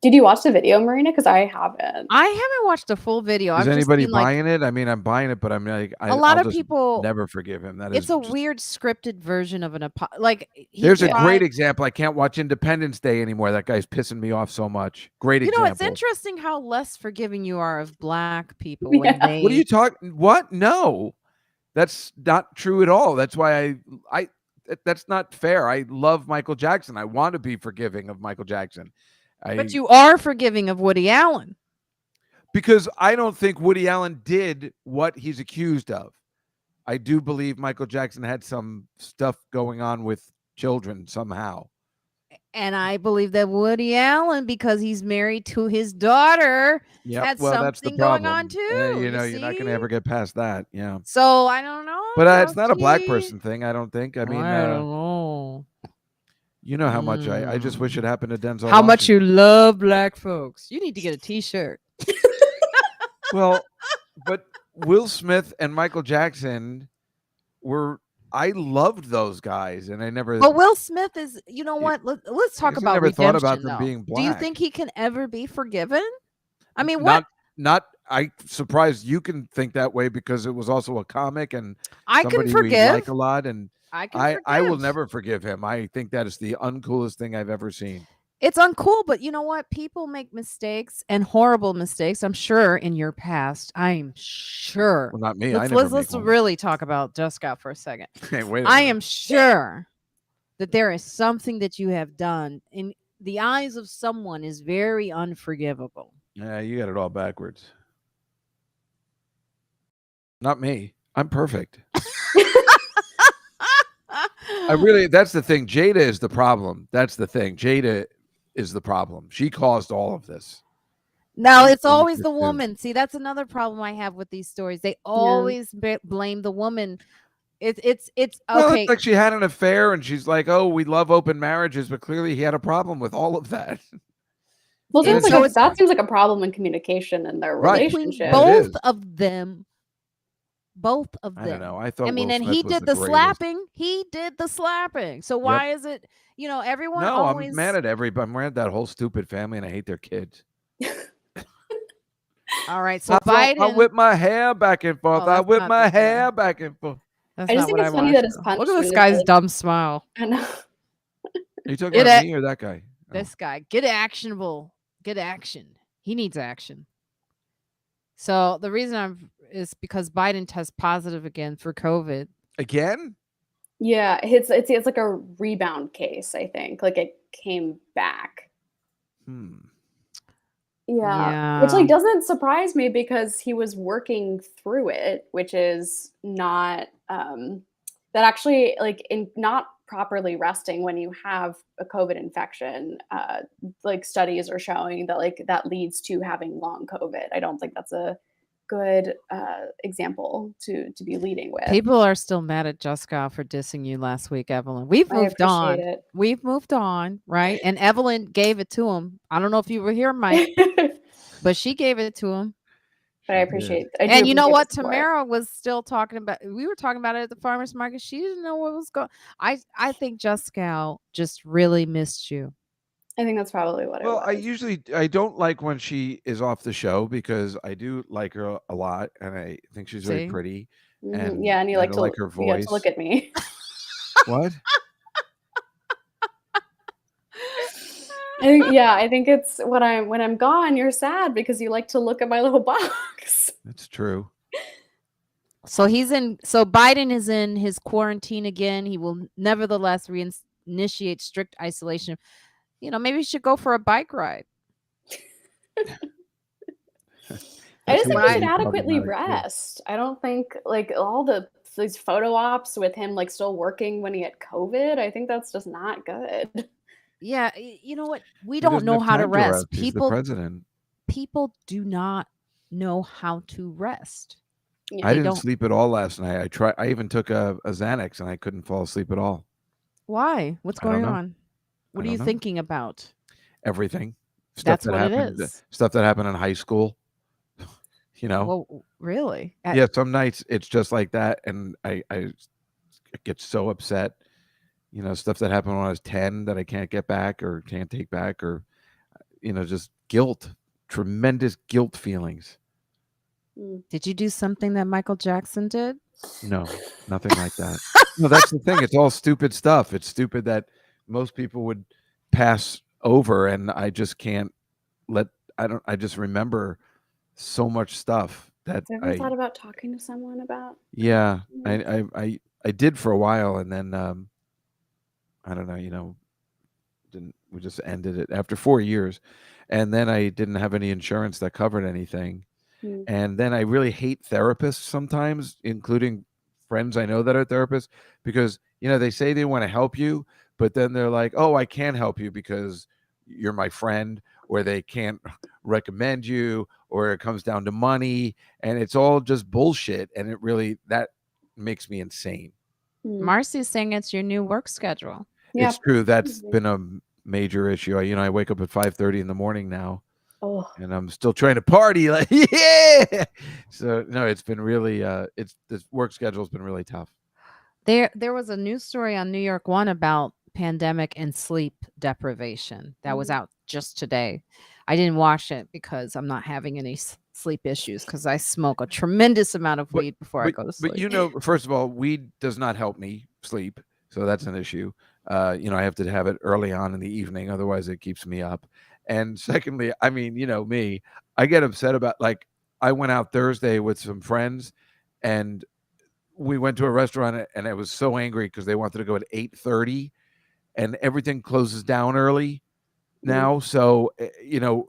Did you watch the video, Marina? Because I haven't. I haven't watched the full video. Is I've just anybody seen like buying it? I mean, I'm buying it, but I'm like, a lot I'll of just people. never forgive him. That is It's a just, weird scripted version of an like he there's a great tried. example. I can't watch Independence Day anymore. That guy's pissing me off so much. Great You know, it's example. interesting how less forgiving you are of black people Yeah. when they. What are you talking? What? No, that's not true at all. That's why that's not fair. I love Michael Jackson. I want to be forgiving of Michael Jackson. But you are forgiving of Woody Allen. Because I don't think Woody Allen did what he's accused of. I do believe Michael Jackson had some stuff going on with children somehow. And I believe that Woody Allen, because he's married to his daughter, had Well, that's the something going on problem. too. You know, you're not going to ever get past that. Yeah. So I don't know. But it's not a black person thing, I don't think. I mean, I don't know. you know how much I just wish it happened to Denzel. How much you love black folks. You need to get a T-shirt. Well, but Will Smith and Michael Jackson I loved those guys, and I never. But Will Smith is, you know what? Let's talk about never redemption. thought about them though. being Do you black. think he can ever be forgiven? I mean, what? Not. I surprised you can think that way because it was also a comic and I can somebody we forgive. like a lot, and I will forgive. never forgive him. I think that is the uncoolest thing I've ever seen. It's uncool, but you know what? People make mistakes and horrible mistakes. I'm sure in your past. I'm sure. Well, not me. Let's really talk about Juskow for a second. Hey, wait a I minute. am sure that there is something that you have done in the eyes of someone is very unforgivable. Yeah, you got it all backwards. Not me. I'm perfect. That's the thing. Jada is the problem. That's the thing. Jada is the problem. She caused all of this. No, it's always the woman. See, that's another problem I have with these stories. They always blame the woman. It's well, okay. It's like she had an affair and she's like, oh, we love open marriages, but clearly he had a problem with all of that. Well, that seems like a problem in communication in their relationship. Both of them. I don't know. I thought. I mean, and he did the slapping. He did the slapping. So why is it? You know, everyone. No, I'm mad at everybody. I'm mad at that whole stupid family, and I hate their kids. All right, so Biden. I whip my hair back and forth. I whip my hair back and forth. That's I just think it's funny that his punch. Look at this guy's dumb smile. I know. Are you talking about me or that guy? This guy. Get actionable. Get action. He needs action. So the reason is because Biden tests positive again for COVID. Again? Yeah, it's like a rebound case, I think. Like it came back. Yeah. Which doesn't surprise me because he was working through it, which is not that actually in not properly resting when you have a COVID infection, studies are showing that that leads to having long COVID. I don't think that's a good example to be leading with. People are still mad at Juskow for dissing you last week, Evelyn. We've moved on. We've moved on, right? And Evelyn gave it to him. I don't know if you were here, Mike, but she gave it to him. But I appreciate it. And you know what? Tamara was still talking about. We were talking about it at the farmers market. She didn't know what was going. I think Juskow just really missed you. I think that's probably what it was. I don't like when she is off the show because I do like her a lot and I think she's very pretty. And and you like to like her voice. You get to look at me. What? I think it's when I'm gone, you're sad because you like to look at my little box. That's true. So Biden is in his quarantine again. He will nevertheless reinitiate strict isolation. You know, maybe you should go for a bike ride. I just think he should adequately rest. I don't think all these photo ops with him still working when he had COVID. I think that's just not good. Yeah, you know what? We don't know how to rest. He's the president. People do not know how to rest. Yeah, I didn't sleep at all last night. I even took a Xanax and I couldn't fall asleep at all. Why? What's going on? What are you thinking about? Everything. That's what it is. Stuff that happened in high school. You know? Well, really? Yeah, some nights it's just like that. And I get so upset. You know, stuff that happened when I was 10 that I can't get back or can't take back. Or just guilt, tremendous guilt feelings. Did you do something that Michael Jackson did? No, nothing like that. No, that's the thing. It's all stupid stuff. It's stupid that most people would pass over, and I just can't let. I just remember so much stuff that Have you ever thought about talking to someone about? yeah, Yeah. I did for a while, and then I don't know, we just ended it after 4 years, and then I didn't have any insurance that covered anything. Mm. And then I really hate therapists sometimes, including friends I know that are therapists, because they say they want to help you, but then they're like, "Oh, I can't help you because you're my friend," or they can't recommend you, or it comes down to money, and it's all just bullshit. And that makes me insane. Marcy's saying it's your new work schedule. Yeah. It's true. That's been a major issue. I wake up at 5:30 in the morning now. Oh. And I'm still trying to party, like, yeah. So no, it's been really this work schedule's been really tough. There was a news story on New York One about pandemic and sleep deprivation that was out just today. I didn't watch it because I'm not having any sleep issues because I smoke a tremendous amount of weed before I go to sleep. But first of all, weed does not help me sleep, so that's an issue. I have to have it early on in the evening, otherwise it keeps me up. And secondly, I mean, me, I get upset about, like, I went out Thursday with some friends, and we went to a restaurant, and I was so angry because they wanted to go at 8:30, and everything closes down early now. So you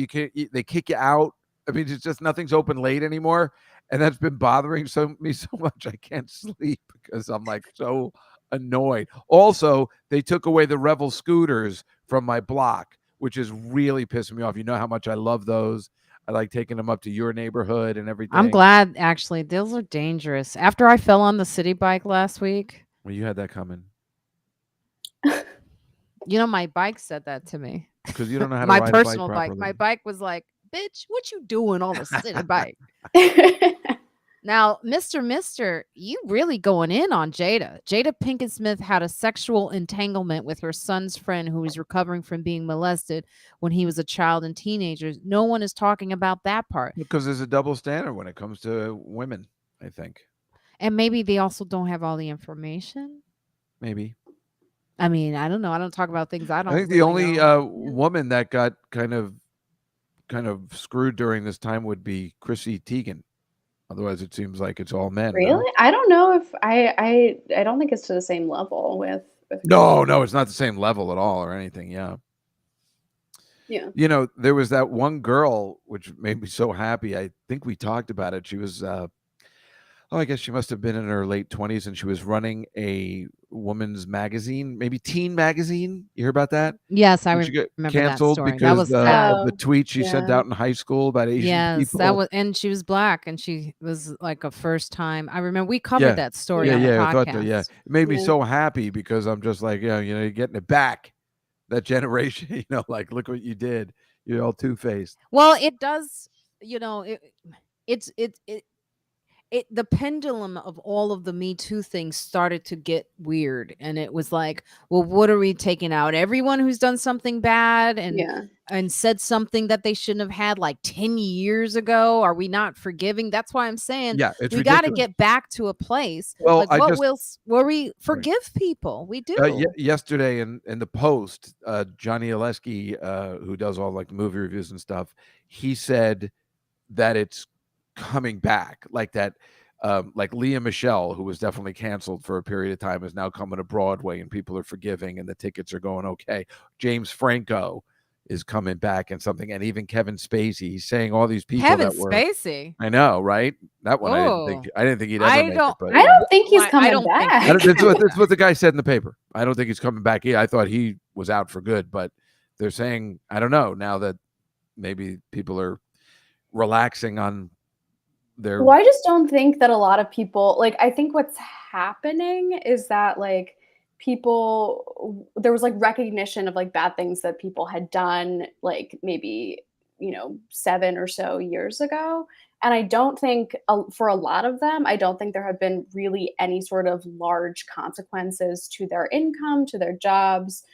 can't. They kick you out. I mean, it's just nothing's open late anymore, and that's been bothering me so much. I can't sleep because I'm like so annoyed. Also, they took away the Revel scooters from my block, which is really pissing me off. You know how much I love those. I like taking them up to your neighborhood and everything. I'm glad, actually. Those are dangerous. After I fell on the city bike last week. Well, you had that coming. My bike said that to me. Because you don't know how to my ride personal a bike properly. My bike was like, "Bitch, what you doing on the city bike?" Now, Mister, you really going in on Jada. Jada Pinkett Smith had a sexual entanglement with her son's friend who was recovering from being molested when he was a child and teenager. No one is talking about that part. Because there's a double standard when it comes to women, I think. And maybe they also don't have all the information. Maybe. I mean, I don't know. I don't talk about things I don't I think the really only know. woman that got kind of screwed during this time would be Chrissy Teigen. Otherwise, it seems like it's all men. Really? No? I don't know if I don't think it's to the same level with No, it's not the same level at all or anything. Yeah. Yeah. There was that one girl which made me so happy. I think we talked about it. She was I guess she must have been in her late 20s, and she was running a woman's magazine, maybe teen magazine. You hear about that? Yes, I She got remember that canceled story. That because was sad. of the tweet she sent out in high school about Asian Yes, that people. was, and she was black, and she was like a first time. I remember we covered that story Yeah, on the yeah, I thought that. podcast. Yeah, it made me so happy because I'm just like, you're getting it back. That generation, like, look what you did. You're all two-faced. Well, it does, the pendulum of all of the Me Too things started to get weird, and it was like, well, what are we taking out? Everyone who's done something bad and said something that they shouldn't have had like 10 years ago. Are we not forgiving? That's why I'm saying we got to get back to a place. Well, like where we forgive people. We do. Yesterday in the Post, Johnny Oleski, who does all like the movie reviews and stuff, he said that it's coming back, like that. Like Leah Michelle, who was definitely canceled for a period of time, is now coming to Broadway, and people are forgiving, and the tickets are going okay. James Franco is coming back and something, and even Kevin Spacey. He's saying all these people Kevin that were Spacey. I know, right? That one I didn't think he'd ever make it. But I don't think he's coming back. That's what the guy said in the paper. I don't think he's coming back. I thought he was out for good, but they're saying, I don't know, now that maybe people are relaxing on their. Well, I just don't think that a lot of people, like, I think what's happening is that, like, there was like recognition of like bad things that people had done, like maybe 7 or so years ago, and I don't think for a lot of them, I don't think there have been really any sort of large consequences to their income, to their jobs,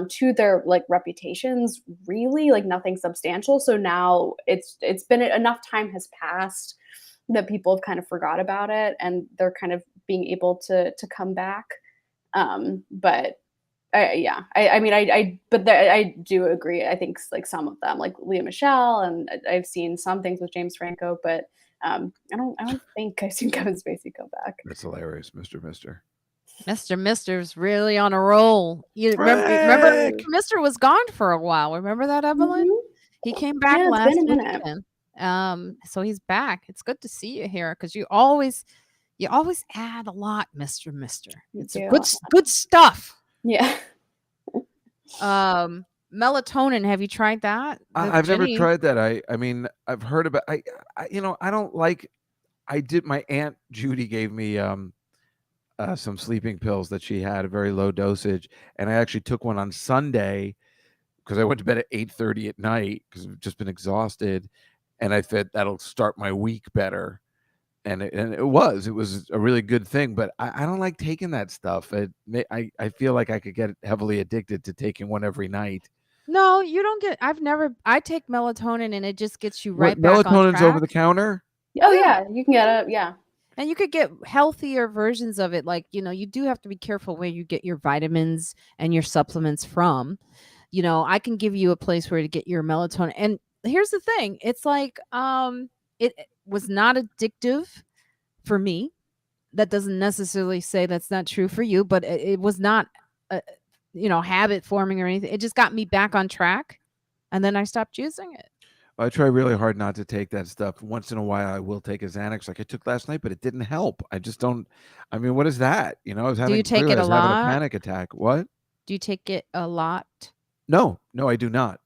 to their like reputations, really like nothing substantial. So now it's been enough time has passed that people have kind of forgot about it, and they're kind of being able to come back. But yeah, I mean, I do agree. I think like some of them, like Leah Michelle, and I've seen some things with James Franco, but I don't think I've seen Kevin Spacey come back. That's hilarious, Mister. Mister's really on a roll. You remember Frick! Mister was gone for a while. Remember that, Evelyn? Mhm. He came back Yeah, it's been last a minute. weekend. So he's back. It's good to see you here because you always add a lot, Mister. You It's a do. good stuff. Yeah. Melatonin. Have you tried that? I've never tried that. I mean, I've heard about. I don't like. I did. My aunt Judy gave me some sleeping pills that she had, a very low dosage, and I actually took one on Sunday because I went to bed at 8:30 at night because I've just been exhausted, and I said that'll start my week better. And it was a really good thing, but I don't like taking that stuff. I feel like I could get heavily addicted to taking one every night. No, you don't get. I take melatonin and it just gets you What, right back on melatonin's over track. the counter? Oh Yeah. yeah, you can get it. Yeah. And you could get healthier versions of it. Like, you do have to be careful where you get your vitamins and your supplements from. I can give you a place where to get your melatonin. And here's the thing. It's like, it was not addictive for me. That doesn't necessarily say that's not true for you, but it was not, habit forming or anything. It just got me back on track. And then I stopped using it. I try really hard not to take that stuff. Once in a while, I will take a Xanax like I took last night, but it didn't help. I just don't. I mean, what is that? I was Do you having take it clearly, I a was having a lot? panic attack. What? Do you take it a lot? No, I do not.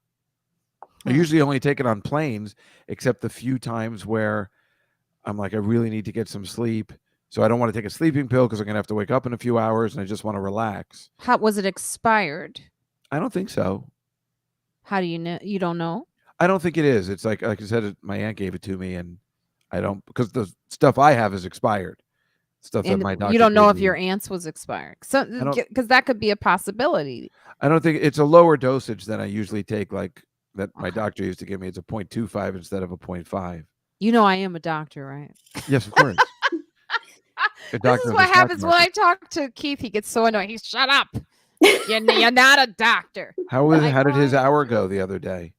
I Hmm. usually only take it on planes, except the few times where I'm like, I really need to get some sleep. So I don't want to take a sleeping pill because I'm going to have to wake up in a few hours and I just want to relax. How was it expired? I don't think so. How do you know? You don't know? I don't think it is. It's like I said, my aunt gave it to me, and I don't, because the stuff I have is expired. Stuff that And my doctor you don't know gave if me. your aunt's was expired. So, I don't. because that could be a possibility. I don't think it's a lower dosage than I usually take. Like that, my Okay. doctor used to give me. It's a 0.25 instead of a 0.5. I am a doctor, right? Yes, of course. A This doctor is of what the stock happens when I market. talk to Keith. He gets so annoyed. He's shut up. You're not a doctor. How did his hour go the other day?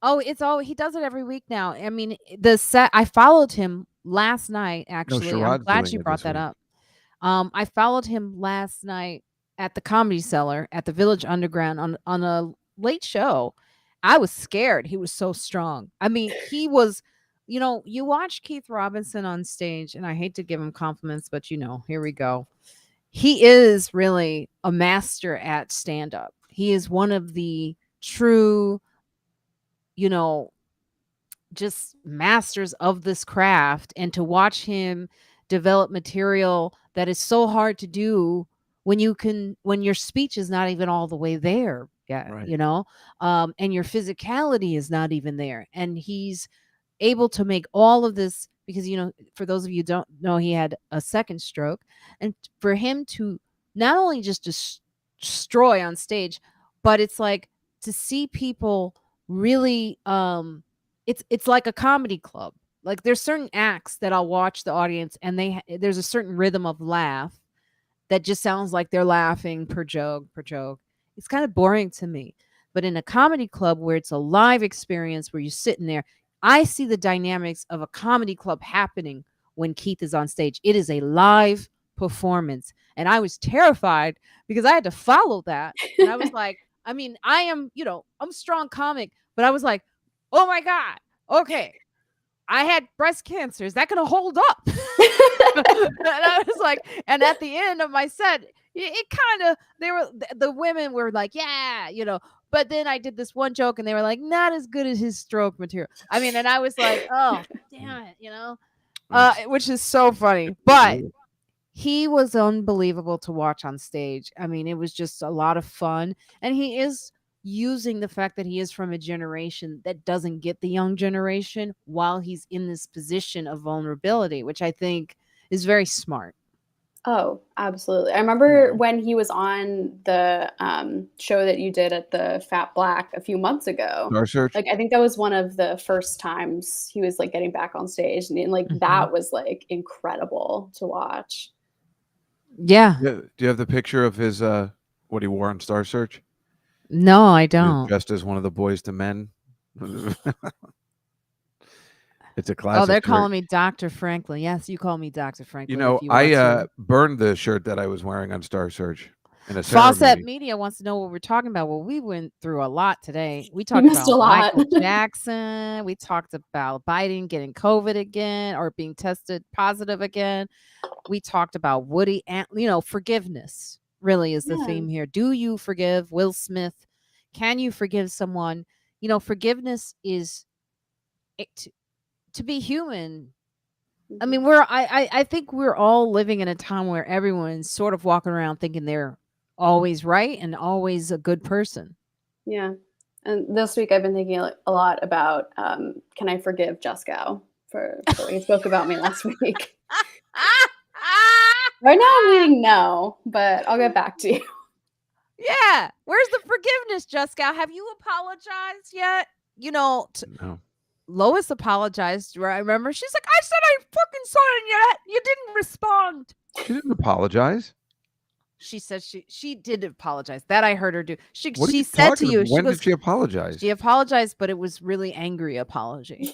Oh, he does it every week now. I mean, I followed him last night, No, actually. I'm Sherrod's glad doing you it brought this that week. up. I followed him last night at the Comedy Cellar at the Village Underground on a late show. I was scared. He was so strong. I mean, he was, you watch Keith Robinson on stage, and I hate to give him compliments, but here we go. He is really a master at stand up. He is one of the true, you know, just masters of this craft, and to watch him develop material that is so hard to do when your speech is not even all the way there yet, Right. and your physicality is not even there, and he's able to make all of this because for those of you who don't know, he had a second stroke, and for him to not only just destroy on stage, but it's like to see people really it's like a comedy club. Like there's certain acts that I'll watch the audience, and there's a certain rhythm of laugh that just sounds like they're laughing per joke per joke. It's kind of boring to me. But in a comedy club where it's a live experience where you're sitting there, I see the dynamics of a comedy club happening when Keith is on stage. It is a live performance. And I was terrified because I had to follow that. And I was like, I mean, I'm a strong comic, but I was like, oh my God, okay. I had breast cancer. Is that going to hold up? And I was like, and at the end of my set, it kind of, the women were like, yeah, but then I did this one joke and they were like, not as good as his stroke material. I mean, and I was like, oh, damn it, which is so funny. But he was unbelievable to watch on stage. I mean, it was just a lot of fun. And he is using the fact that he is from a generation that doesn't get the young generation while he's in this position of vulnerability, which I think is very smart. Oh, absolutely. I remember Yeah. when he was on the show that you did at the Fat Black a few months ago. Star Search. Like, I think that was one of the first times he was like getting back on stage, and like Mhm. that was like incredible to watch. Yeah. Yeah. Do you have the picture of his what he wore on Star Search? No, I He was don't. dressed as one of the Boys to Men. It's a Oh, classic they're shirt. calling me Dr. Franklin. Yes, you call me Dr. You Franklin know, if you want I to. burned the shirt that I was wearing on Star Search in a Fawcett ceremony. Media wants to know what we're talking about. Well, we went through a lot today. We You talked missed a about lot. Michael Jackson. We talked about Biden getting COVID again or being tested positive again. We talked about Woody and forgiveness really is the Yeah. theme here. Do you forgive Will Smith? Can you forgive someone? Forgiveness is to be human. I mean, Mhm. I think we're all living in a time where everyone's sort of walking around thinking they're always right and always a good person. Yeah. And this week I've been thinking a lot about can I forgive Juskow for the way he spoke about me last week. Right now I'm leaning no, but I'll get back to you. Yeah. Where's the forgiveness, Juskow? Have you apologized yet? No. Lois apologized, right? I remember she's like, I said I fucking saw it and yet you didn't respond. She didn't apologize. She said she did apologize. That I heard her do. What are She you said to talking you, about? she When goes, did she apologize? she apologized, but it was really angry apology.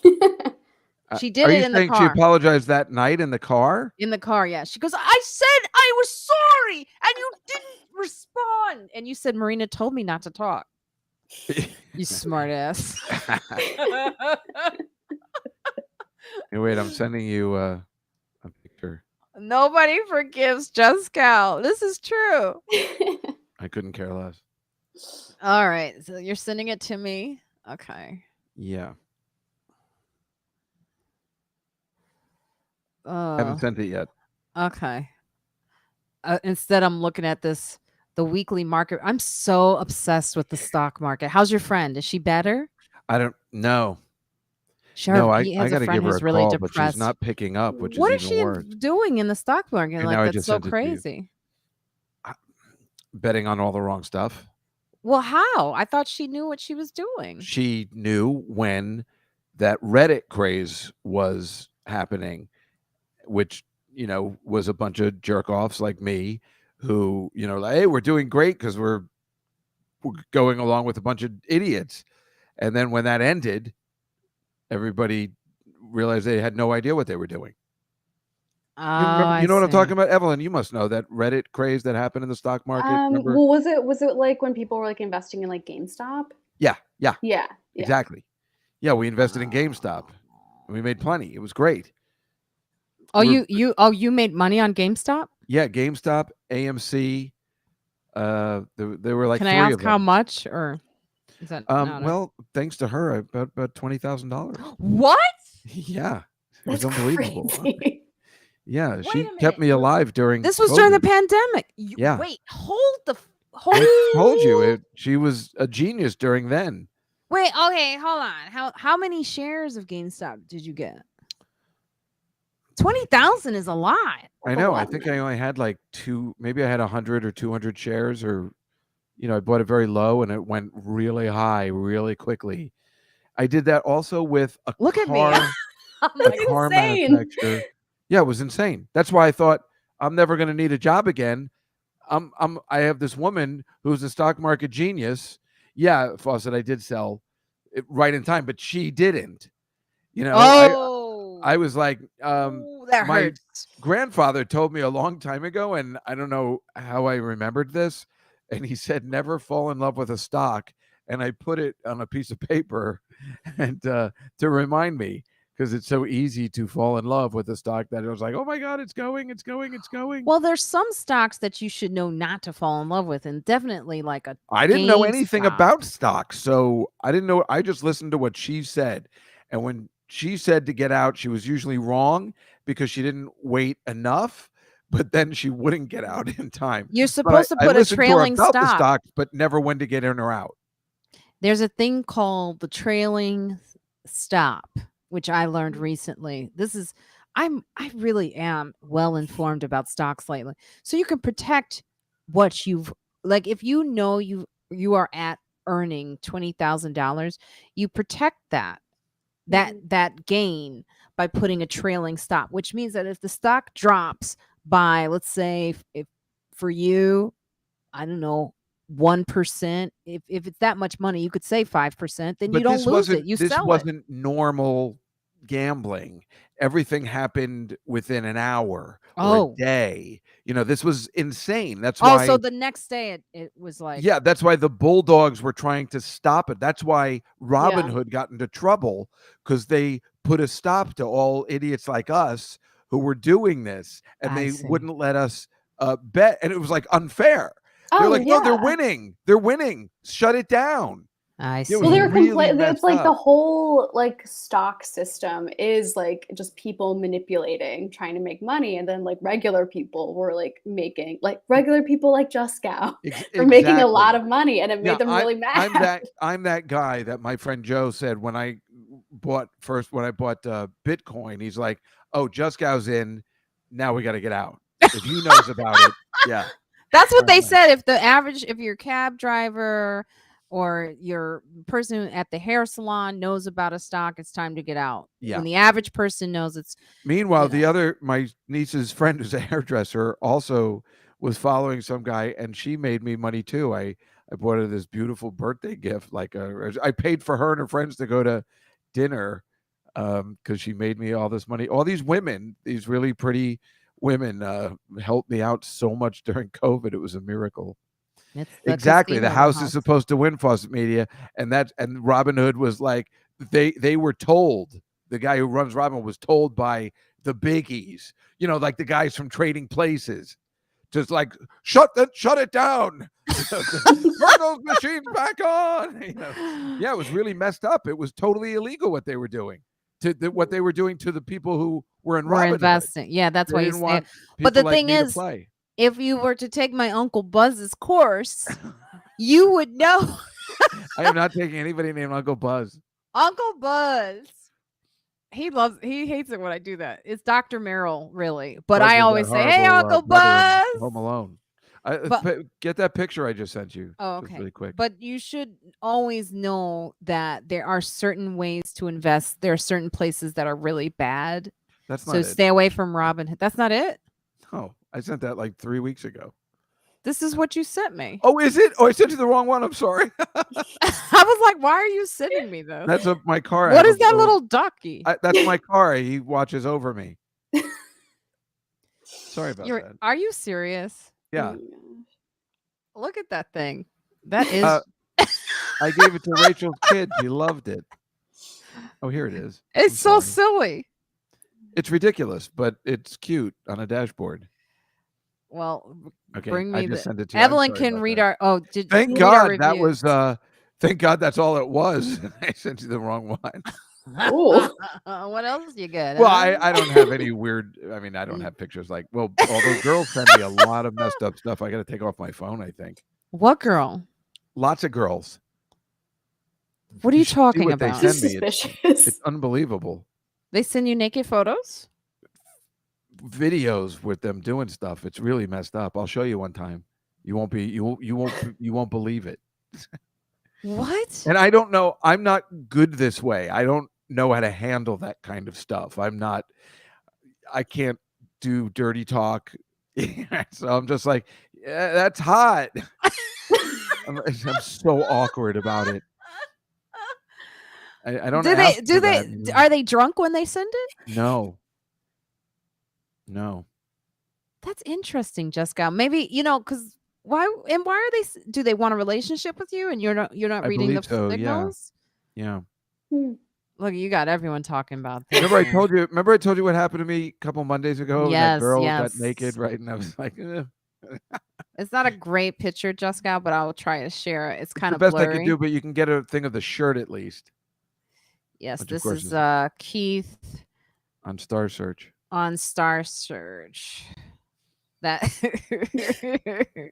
She did Are it you in the saying she car. apologized that night in the car? In the car, yeah. She goes, I said I was sorry and you didn't respond. And you said Marina told me not to talk. You smart ass. Hey, wait, I'm sending you a picture. Nobody forgives Juskow. This is true. I couldn't care less. All right. So you're sending it to me. Okay. Yeah. Haven't sent it yet. Okay. Instead, I'm looking at the weekly market. I'm so obsessed with the stock market. How's your friend? Is she better? I don't know. Sure. No, I He has a got to friend give her who's a really call, but she's depressed. not picking up, which is What is even she worse. doing in the stock market? And Like, now I that's just so sent it to you. crazy. Betting on all the wrong stuff. Well, how? I thought she knew what she was doing. She knew when that Reddit craze was happening, which, was a bunch of jerk offs like me who, like, hey, we're doing great because we're going along with a bunch of idiots. And then when that ended, everybody realized they had no idea what they were doing. Oh, You remember? I You know what I'm talking see. about, Evelyn? You must know that Reddit craze that happened in the stock market. Remember? Well, was it like when people were like investing in like GameStop? Yeah, Yeah, yeah. exactly. Yeah, we invested in GameStop, and we made plenty. It was great. Oh, you made money on GameStop? Yeah, GameStop, AMC. There were like Can I 3 ask of how them. much, or is that not Well, thanks to her, about $20,000. What? Yeah, it was That's unbelievable. crazy. Yeah, Wait she a kept minute. me alive during This was during the COVID. pandemic. Yeah. Wait, hold. I told you she was a genius during then. Wait, okay, hold on. How many shares of GameStop did you get? 20,000 is a lot. I know. I think I only had like maybe I had 100 or 200 shares, or I bought it very low and it went really high really quickly. I did that also with a Look at me. car, I'm a like, car insane. manufacturer. Yeah, it was insane. That's why I thought I'm never going to need a job again. I have this woman who's a stock market genius. Yeah, Fawcett, I did sell it right in time, but she didn't. oh, I was like, ooh, that my hurts. grandfather told me a long time ago, and I don't know how I remembered this. And he said, never fall in love with a stock. And I put it on a piece of paper and to remind me, because it's so easy to fall in love with a stock that I was like, oh my God, it's going. Well, there's some stocks that you should know not to fall in love with, and definitely like a I didn't know anything GameStop. about stocks, so I didn't know. I just listened to what she said. And when she said to get out, she was usually wrong because she didn't wait enough, but then she wouldn't get out in time. You're But supposed to I put a listened to her trailing about the stop. stocks, but never when to get in or out. There's a thing called the trailing stop, which I learned recently. I really am well informed about stocks lately. So you can protect what you've like if you know you are at earning $20,000, you protect Mhm. that gain by putting a trailing stop, which means that if the stock drops by, let's say, if for you, I don't know, 1%, if it's that much money, you could say 5%, then you But don't lose it. You this sell it. wasn't normal gambling. Everything happened within an hour or a Oh. day. This was insane. That's Oh, so why the next day it was like, yeah, that's why the Bulldogs were trying to stop it. That's why Robin Yeah. Hood got into trouble because they put a stop to all idiots like us who were doing this, and I they see. wouldn't let us bet, and it was like unfair. They're Oh like, no, they're yeah. winning. They're winning. Shut it down. I It Well, was see. they're really it's messed like the up. whole like stock system is like just people manipulating, trying to make money, and then like regular people were like making like regular people like Juskow were making a lot Exactly. of money, and it Yeah, made them really I'm mad. that guy that my friend Joe said when I bought Bitcoin. He's like, "Oh, Juskow's in. Now we got to get out." If he knows about it, yeah. That's what I'm they like, said. If your cab driver or your person at the hair salon knows about a stock, it's time to get out. yeah. When the average person knows it's, Meanwhile, you know, my niece's friend, who's a hairdresser, also was following some guy, and she made me money too. I bought her this beautiful birthday gift. I paid for her and her friends to go to dinner because she made me all this money. All these women, these really pretty women, helped me out so much during COVID. It was a miracle. it's the Exactly. The casino, the house is house. supposed to win, Fawcett Media, and Robin Hood was like they were told. The guy who runs Robin was told by the biggies, like the guys from Trading Places, just like shut it down, turn those machines back on. Yeah, it was really messed up. It was totally illegal what they were doing what they were doing to the people who were in We're Robin Hood. investing. Yeah, that's They why you didn't say it. want But people the like thing me to is, play. if you were to take my Uncle Buzz's course, you would know. I am not taking anybody named Uncle Buzz. Uncle Buzz. He hates it when I do that. It's Dr. Merrill, really. But Buzz I is that always say, "Hey, horrible Uncle brother in Buzz." Home Alone. But Get that picture I just sent you. oh, Just okay. really quick. But you should always know that there are certain ways to invest. There are certain places that are really bad. That's So not it. stay away from Robinhood. That's not it. Oh, I sent that like 3 weeks ago. This is what you sent me. Oh, is it? Oh, I sent you the wrong one. I'm sorry. I was like, why are you sending me this? That's my car. What is that little ducky? That's my car. He watches over me. Sorry about that. Are you serious? Yeah. Look at that thing. That is. I gave it to Rachel's kid. She loved it. Oh, here it is. It's so I'm sorry. silly. It's ridiculous, but it's cute on a dashboard. Well, Okay, bring me I just the. sent it to you. I'm Evelyn sorry can about read that. our. Oh, did Thank read God our that reviews. was. Thank God that's all it was. I sent you the wrong one. Ooh. What else you got? Well, huh? I don't have any weird. I mean, I don't have pictures like. Well, although girls send me a lot of messed up stuff, I got to take off my phone. I think What girl? lots of girls. What are you should see talking what they about? send me. Suspicious. It's unbelievable. They send you naked photos? Videos with them doing stuff. It's really messed up. I'll show you one time. You won't believe it. What? And I don't know. I'm not good this way. I don't know how to handle that kind of stuff. I can't do dirty talk. So I'm just like, yeah, that's hot. I'm so awkward about it. I don't. Are they drunk when they send it? No. That's interesting, Jessica. Maybe because why are they? Do they want a relationship with you, and you're not I reading the believe so. signals? Yeah. Look, you got everyone talking about this. Remember I told you what happened to me a couple Mondays ago? Yes, that girl yes. got naked, right? And I was like, It's not a great picture, Jessica, but I'll try to share it. It's kind of the best blurry. I could do, but you can get a thing of the shirt at least. Yes, Which, this of course, is Keith on Star Search. on Star Search. That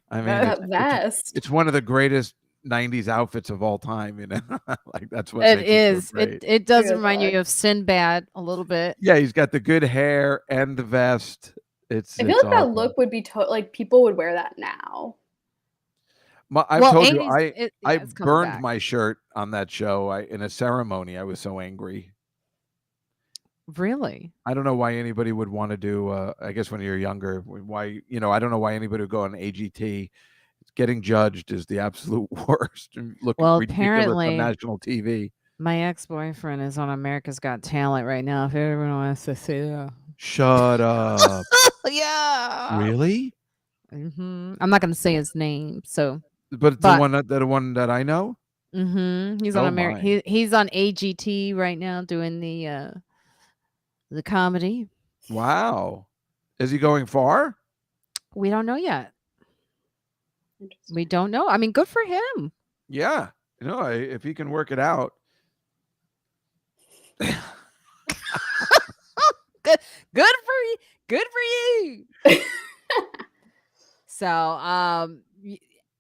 I mean, That vest. it's one of the greatest '90s outfits of all time. Like that's what It makes it so is. great. It does Good remind look. you of Sinbad a little bit. Yeah, he's got the good hair and the vest. It's I feel it's like that awesome. look would be like people would wear that now. I've Well, told you 80s, I it's coming burned back. my shirt on that show. In a ceremony. I was so angry. Really? I don't know why anybody would want to do. I guess when you're younger, why I don't know why anybody would go on AGT. Getting judged is the absolute worst and looking Well, ridiculous on apparently, national TV. my ex-boyfriend is on America's Got Talent right now. If everyone wants to see that. Shut up. Yeah. Really? I'm not going to say his name. So, But it's but the one that I know? he's on Oh my. He's on AGT right now doing the comedy. Wow. Is he going far? We don't know yet. We Interesting. don't know. I mean, good for him. Yeah. If he can work it out. Good for you. Good for you. So,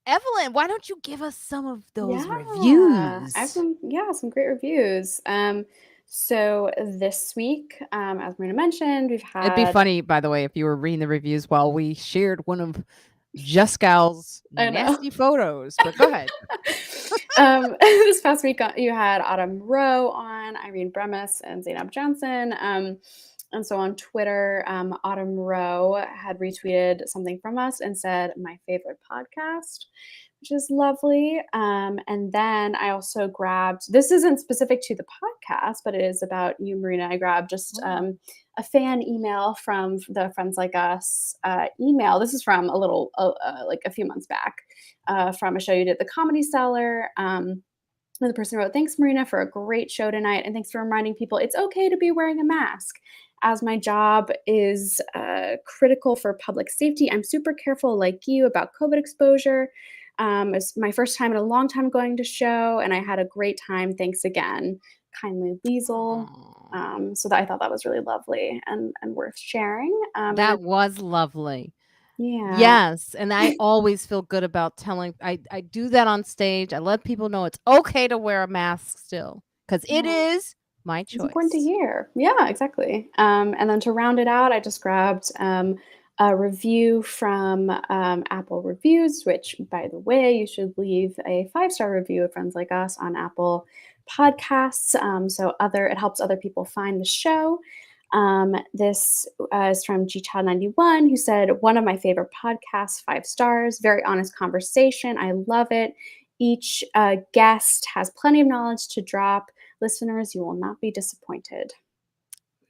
Evelyn, why don't you give us some of those I reviews? have some great reviews. So this week, as Marina mentioned, we've had. It'd be funny, by the way, if you were reading the reviews while we shared one of Juskow's I know. nasty photos. But go ahead. This past week, you had Autumn Rowe on, Irene Bremis, and Zainab Johnson. And so on Twitter, Autumn Rowe had retweeted something from us and said, "My favorite podcast," which is lovely. And then I also grabbed, this isn't specific to the podcast, but it is about you, Marina. I grabbed just a fan email from the Friends Like Us email. This is from like a few months back from a show you did, The Comedy Cellar. The person wrote, "Thanks, Marina, for a great show tonight. And thanks for reminding people it's okay to be wearing a mask. As my job is critical for public safety, I'm super careful, like you, about COVID exposure. It's my first time in a long time going to show, and I had a great time. Thanks again. Kindly, Liesel." So I thought that was really lovely and worth sharing. That was lovely. Yeah. Yes. And I always feel good about telling, I do that on stage. I let people know it's okay to wear a mask still because it is my choice. It's important to hear. Yeah, exactly. And then to round it out, I just grabbed a review from Apple Reviews, which, by the way, you should leave a 5-star review of Friends Like Us on Apple Podcasts. So it helps other people find the show. This is from GChild91, who said, "One of my favorite podcasts, 5 stars, very honest conversation. I love it. Each guest has plenty of knowledge to drop. Listeners, you will not be disappointed."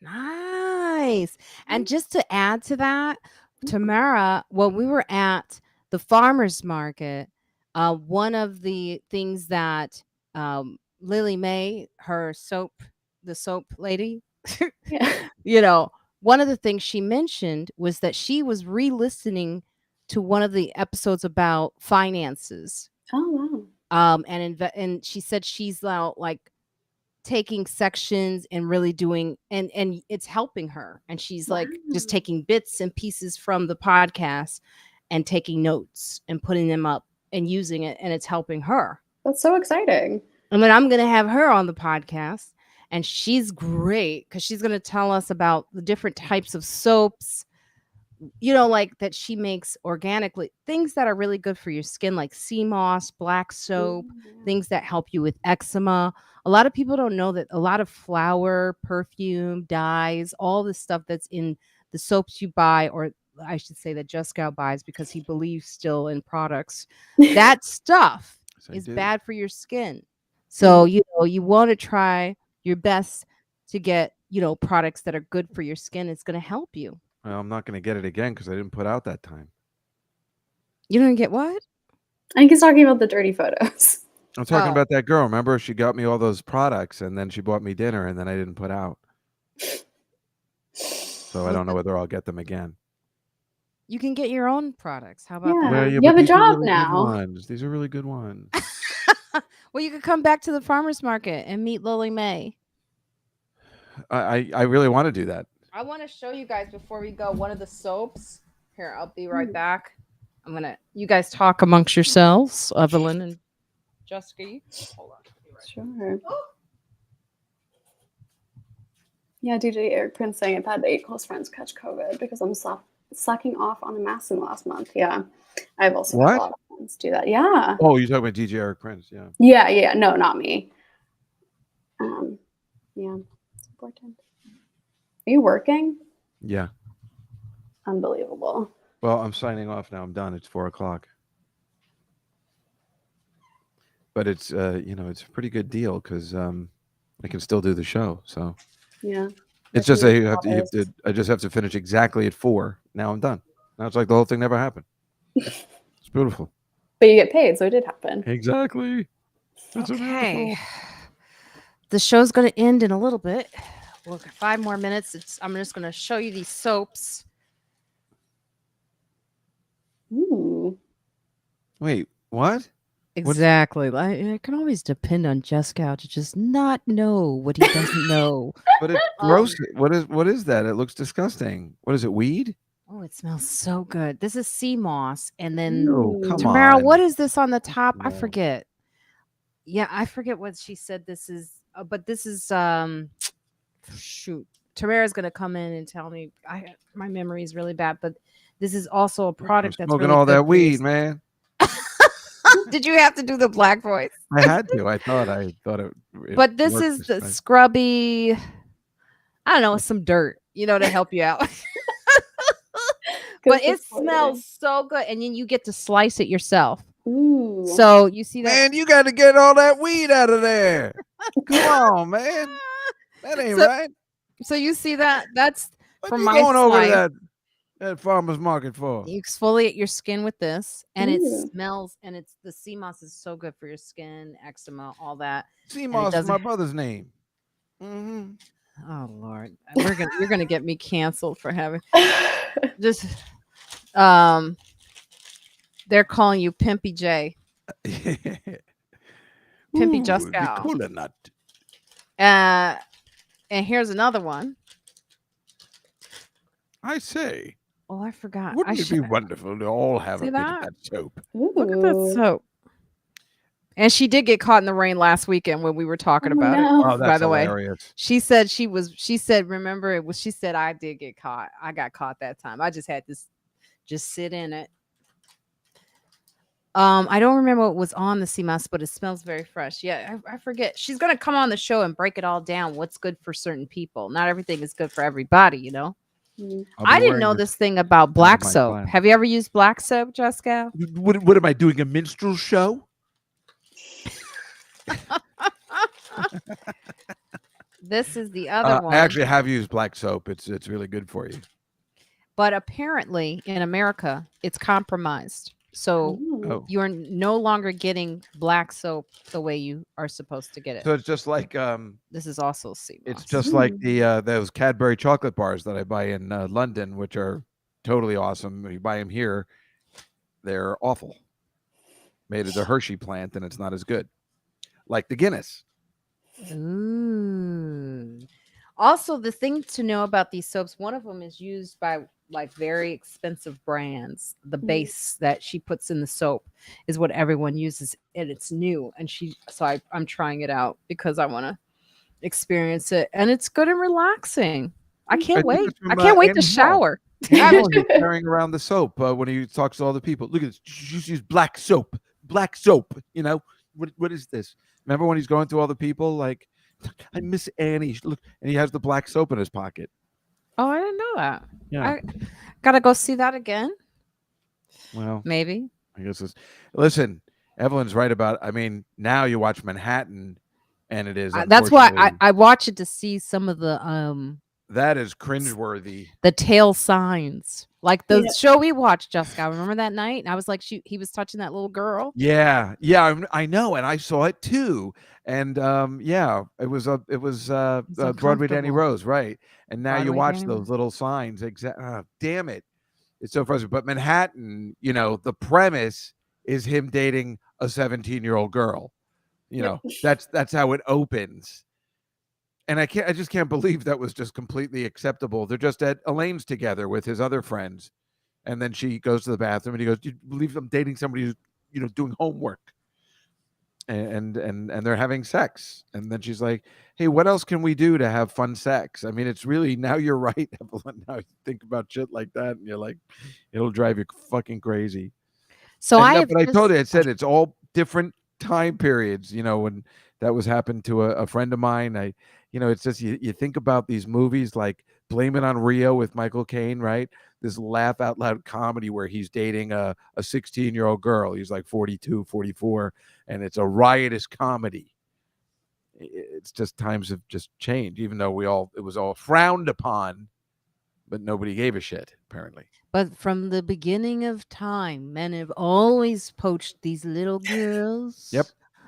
Nice. And just to add to that, Tamara, when we were at the farmer's market, one of the things that Lily Mae, the soap lady, Yeah. one of the things she mentioned was that she was re-listening to one of the episodes about finances. Oh, wow. And she said she's now like taking sections and really doing and it's helping her, and she's like just taking bits and pieces from the podcast and taking notes and putting them up and using it, and it's helping her. That's so exciting. And then I'm going to have her on the podcast, and she's great because she's going to tell us about the different types of soaps, like that she makes organically, things that are really good for your skin, like sea moss, black soap, things that help you with eczema. A lot of people don't know that a lot of flour, perfume, dyes, all the stuff that's in the soaps you buy, or I should say that Juskow buys because he believes still in products, that stuff is bad for your skin. So, you want to try your best to get, products that are good for your skin. It's going to help you. Well, I'm not going to get it again because I didn't put out that time. You didn't get what? I think he's talking about the dirty photos. I'm talking about that girl. Remember, she got me all those products, and then she bought me dinner, and then I didn't put out. So I don't know whether I'll get them again. You can get your own products. How about that? Well, you have a job now. These are really good ones. Well, you could come back to the farmer's market and meet Lily Mae. I really want to do that. I want to show you guys before we go one of the soaps. Here, I'll be right back. You guys talk amongst yourselves, Evelyn and Jusky. Hold on. Sure. Yeah, DJ Eric Prince saying I've had 8 close friends catch COVID because I'm slacking off on a mask in the last month. Yeah, I've also had a lot of friends do that. Yeah. Oh, you're talking about DJ Eric Prince, yeah. Yeah. No, not me. Yeah, it's important. Are you working? Yeah. Unbelievable. Well, I'm signing off now. I'm done. It's 4:00. But it's it's a pretty good deal because I can still do the show. So Yeah. it's just I just have to finish exactly at 4. Now I'm done. Now it's like the whole thing never happened. It's beautiful. But you get paid, so it did happen. Exactly. It's a miracle. The show's going to end in a little bit. We'll get 5 more minutes. I'm just going to show you these soaps. Ooh. Wait, what? Exactly. I can always depend on Juskow to just not know what he doesn't know. But it's gross. What is that? It looks disgusting. What is it? Weed? Oh, it smells so good. This is sea moss. And then Oh, come Tamara, on. what is this on the top? I No. forget. Yeah, I forget what she said this is. But this is shoot. Tamara's gonna come in and tell me. My memory is really bad, but this is also a product that's smoking really all good that for you. weed, man. Did you have to do the black voice? I had to. I thought it. But this is the scrubby. I don't know, some dirt, to help you out. But it smells so good, and then you get to slice it yourself. Ooh. So you see that? Man, you got to get all that weed out of there. Come on, man. That ain't right. So you see that? That's what from you my going over slice. to that farmer's market for? You exfoliate your skin with this, and it Ooh. smells. And the sea moss is so good for your skin, eczema, all that. Sea moss is my brother's name. Mm-hmm. Oh Lord, you're gonna get me canceled for having just. They're calling you Pimpy J. Pimpy Juskow. The cola nut. And here's another one. I say. Oh, I forgot. Wouldn't it be wonderful to all have a bit of that soap? Look at that soap. And she did get caught in the rain last weekend when we were talking about it. Oh, that's by the hilarious. way, she said, remember it was, she said, I did get caught. I got caught that time. I just had to just sit in it. I don't remember what was on the sea moss, but it smells very fresh. Yeah, I forget. She's going to come on the show and break it all down. What's good for certain people. Not everything is good for everybody, I didn't know this thing about black soap. Have you ever used black soap, Juskow? What am I doing? A minstrel show? This is the other one. I actually have used black soap. It's really good for you. But apparently in America, it's compromised. So you're no longer getting black soap the way you are supposed to get it. So it's just like this is also sea moss. It's just like the those Cadbury chocolate bars that I buy in London, which are totally awesome. When you buy them here, they're awful. Made of the Hershey plant, and it's not as good. Like the Guinness. Ooh. Also, the thing to know about these soaps, one of them is used by like very expensive brands. The base that she puts in the soap is what everyone uses, and it's new. And I'm trying it out because I want to experience it, and it's good and relaxing. I can't wait. I can't wait to shower. He's carrying around the soap when he talks to all the people. Look at this. Just use black soap. Black soap. What is this? Remember when he's going through all the people? Like, I miss Annie. Look, and he has the black soap in his pocket. Oh, I didn't know that. Yeah. I gotta go see that again. Well, maybe. I guess listen, Evelyn's right about. I mean, now you watch Manhattan, and it is. That's why I watch it to see some of the That is cringeworthy. The tail signs, like the show we watched, Juskow. Remember that night? And I was like, he was touching that little girl. Yeah, I know, and I saw it too. And it was Broadway Danny Rose, right? And now you watch those little signs. Damn it, it's so frustrating. But Manhattan, the premise is him dating a 17-year-old girl. That's how it opens. And I just can't believe that was just completely acceptable. They're just at Elaine's together with his other friends. And then she goes to the bathroom and he goes, "Do you believe I'm dating somebody who's, doing homework?" and they're having sex, and then she's like, hey, what else can we do to have fun sex? I mean, it's really, now you're right, Evelyn. Now you think about shit like that, and you're like, it'll drive you fucking crazy. So And I no, have but I told just you, I said it's all different time periods. When that was happened to a friend of mine, it's just you think about these movies like Blame It on Rio with Michael Caine, right? This laugh out loud comedy where he's dating a 16-year-old girl. He's like 42, 44, and it's a riotous comedy. It's just times have just changed, even though it was all frowned upon, but nobody gave a shit, apparently. But from the beginning of time, men have always poached these little girls. Yep.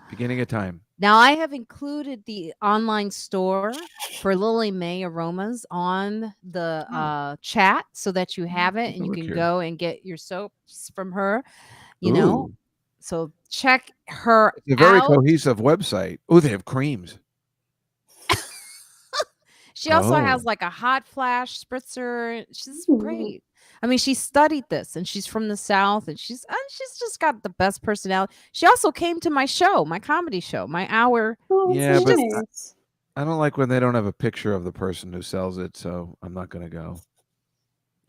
Beginning of time. Now I have included the online store for Lily May aromas on the chat so that you have it Take and a you look can here. go and get your soaps from her, Ooh. So check her It's a very out. cohesive website. Oh, they have creams. She also has Oh. like a hot flash spritzer. She's Ooh. great. I mean, she studied this and she's from the South and she's just got the best personality. She also came to my show, my comedy show, my hour. Oh, that's Yeah, so but nice. I don't like when they don't have a picture of the person who sells it, so I'm not going to go.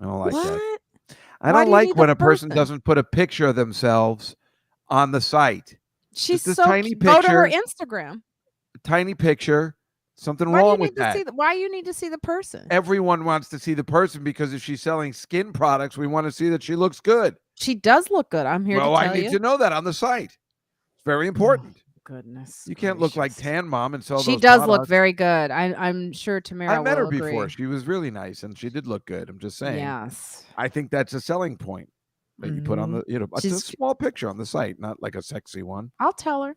I don't like that. What? I Why don't do you like need the when a person person? doesn't put a picture of themselves on the site. She's Just this so tiny go to her picture, Instagram. tiny picture. Something Why do you wrong with need to that. why you need to see the person? Everyone wants to see the person because if she's selling skin products, we want to see that she looks good. She does look good. I'm here to Well, I tell need you. to know that on the site. It's very important. Goodness You can't look like gracious. Tan Mom and sell She those does look products. very good. I'm sure I Tamara met her will before. agree. She was really nice and she did look good. I'm just saying. Yes. I think that's a selling point that you put on the, it's a She's small picture on the site, not like a sexy one. I'll tell her.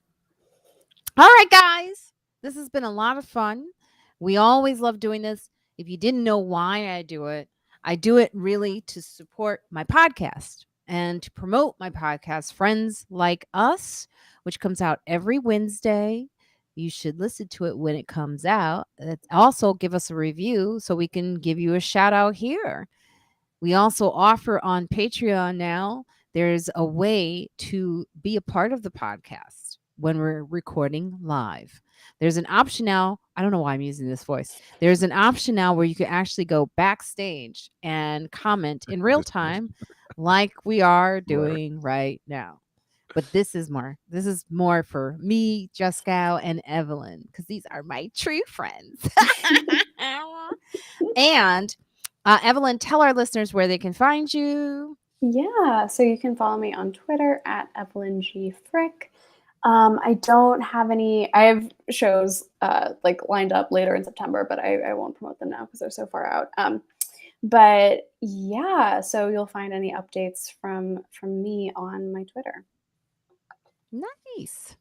All right, guys. This has been a lot of fun. We always love doing this. If you didn't know why I do it really to support my podcast and to promote my podcast, Friends Like Us, which comes out every Wednesday. You should listen to it when it comes out. Also, give us a review so we can give you a shout out here. We also offer on Patreon now, there's a way to be a part of the podcast when we're recording live. There's an option now. I don't know why I'm using this voice. There's an option now where you can actually go backstage and comment in real time like we are doing right now. But this is more for me, Juskow, and Evelyn, because these are my true friends. And Evelyn, tell our listeners where they can find you. Yeah, so you can follow me on Twitter at Evelyn G. Frick. I don't have any. I have shows like lined up later in September, but I won't promote them now because they're so far out. But yeah, so you'll find any updates from me on my Twitter. Nice.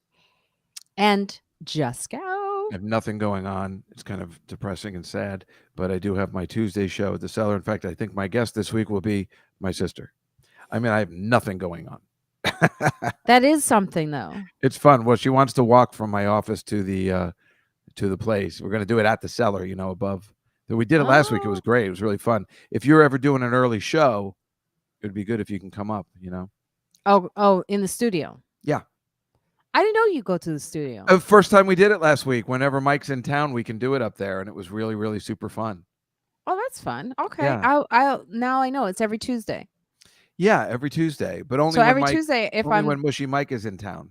And I Juskow. have nothing going on. It's kind of depressing and sad, but I do have my Tuesday show at the Cellar. In fact, I think my guest this week will be my sister. I mean, I have nothing going on. That is something, though. It's fun. Well, she wants to walk from my office to the place. We're going to do it at the Cellar, above. We did it last week. It was great. It was really fun. If you're ever doing an early show, it would be good if you can come up, Oh, in the studio. Yeah. I didn't know you go to the studio. First time we did it last week. Whenever Mike's in town, we can do it up there, and it was really, really super fun. Oh, that's fun. Okay. Yeah. I'll now I know it's every Tuesday. Yeah, every Tuesday, but only So when every Mike, Tuesday if only I'm when Mushy Mike is in town.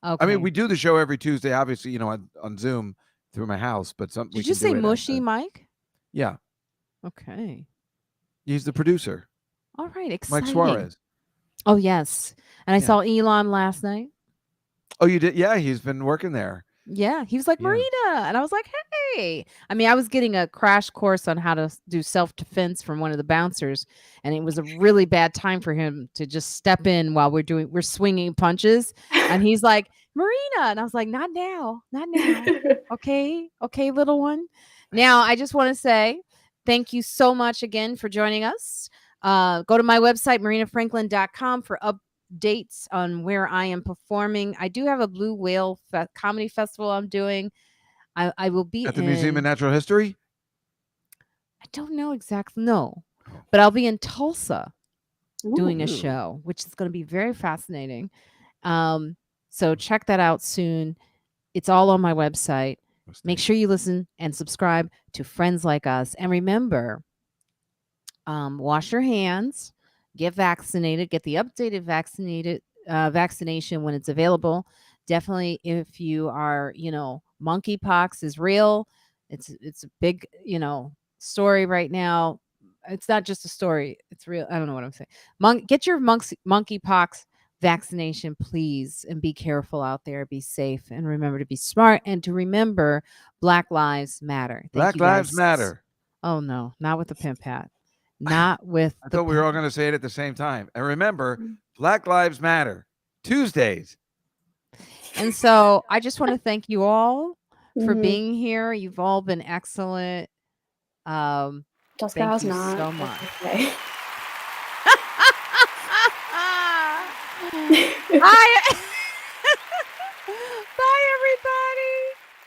okay. I mean, we do the show every Tuesday, obviously, on Zoom through my house, but something we Did you can say do it Mushy Mike? Yeah, Okay. he's the producer, All right. Mike Exciting. Suarez. Oh, yes. And I Yeah. saw Elon last night. Oh, you did? Yeah, he's been working there. Yeah, he was like, Yeah. Marina. And I was like, hey. I mean, I was getting a crash course on how to do self-defense from one of the bouncers. And it was a really bad time for him to just step in while we're swinging punches. And he's like, Marina. And I was like, not now. Not now. Okay. Okay, little one. Now, I just want to say thank you so much again for joining us. Go to my website, marinayfranklin.com, for updates on where I am performing. I do have a Blue Whale comedy festival I'm doing. I will be At the Museum of in, Natural History? I don't know exactly, no, but I'll be in Tulsa doing a Ooh. show, which is going to be very fascinating. So check that out soon. It's all on my website. Make sure you listen and subscribe to Friends Like Us. And remember, wash your hands, get vaccinated, get the updated vaccination when it's available. Definitely, if you are, monkeypox is real. It's a big, story right now. It's not just a story; it's real. I don't know what I'm saying. Get your monkeypox vaccination, please, and be careful out there. Be safe, and remember to be smart, and to remember Black Lives Matter. Thank Black you Lives guys. Matter. Oh no, not with the pimp hat. Not with I the thought we were all going to say it at the same time. And remember, Black Lives Matter, Tuesdays. And so I just want to thank you all for Mhm. being here. You've all been excellent. Thank Juskow's you not. so much. Okay. I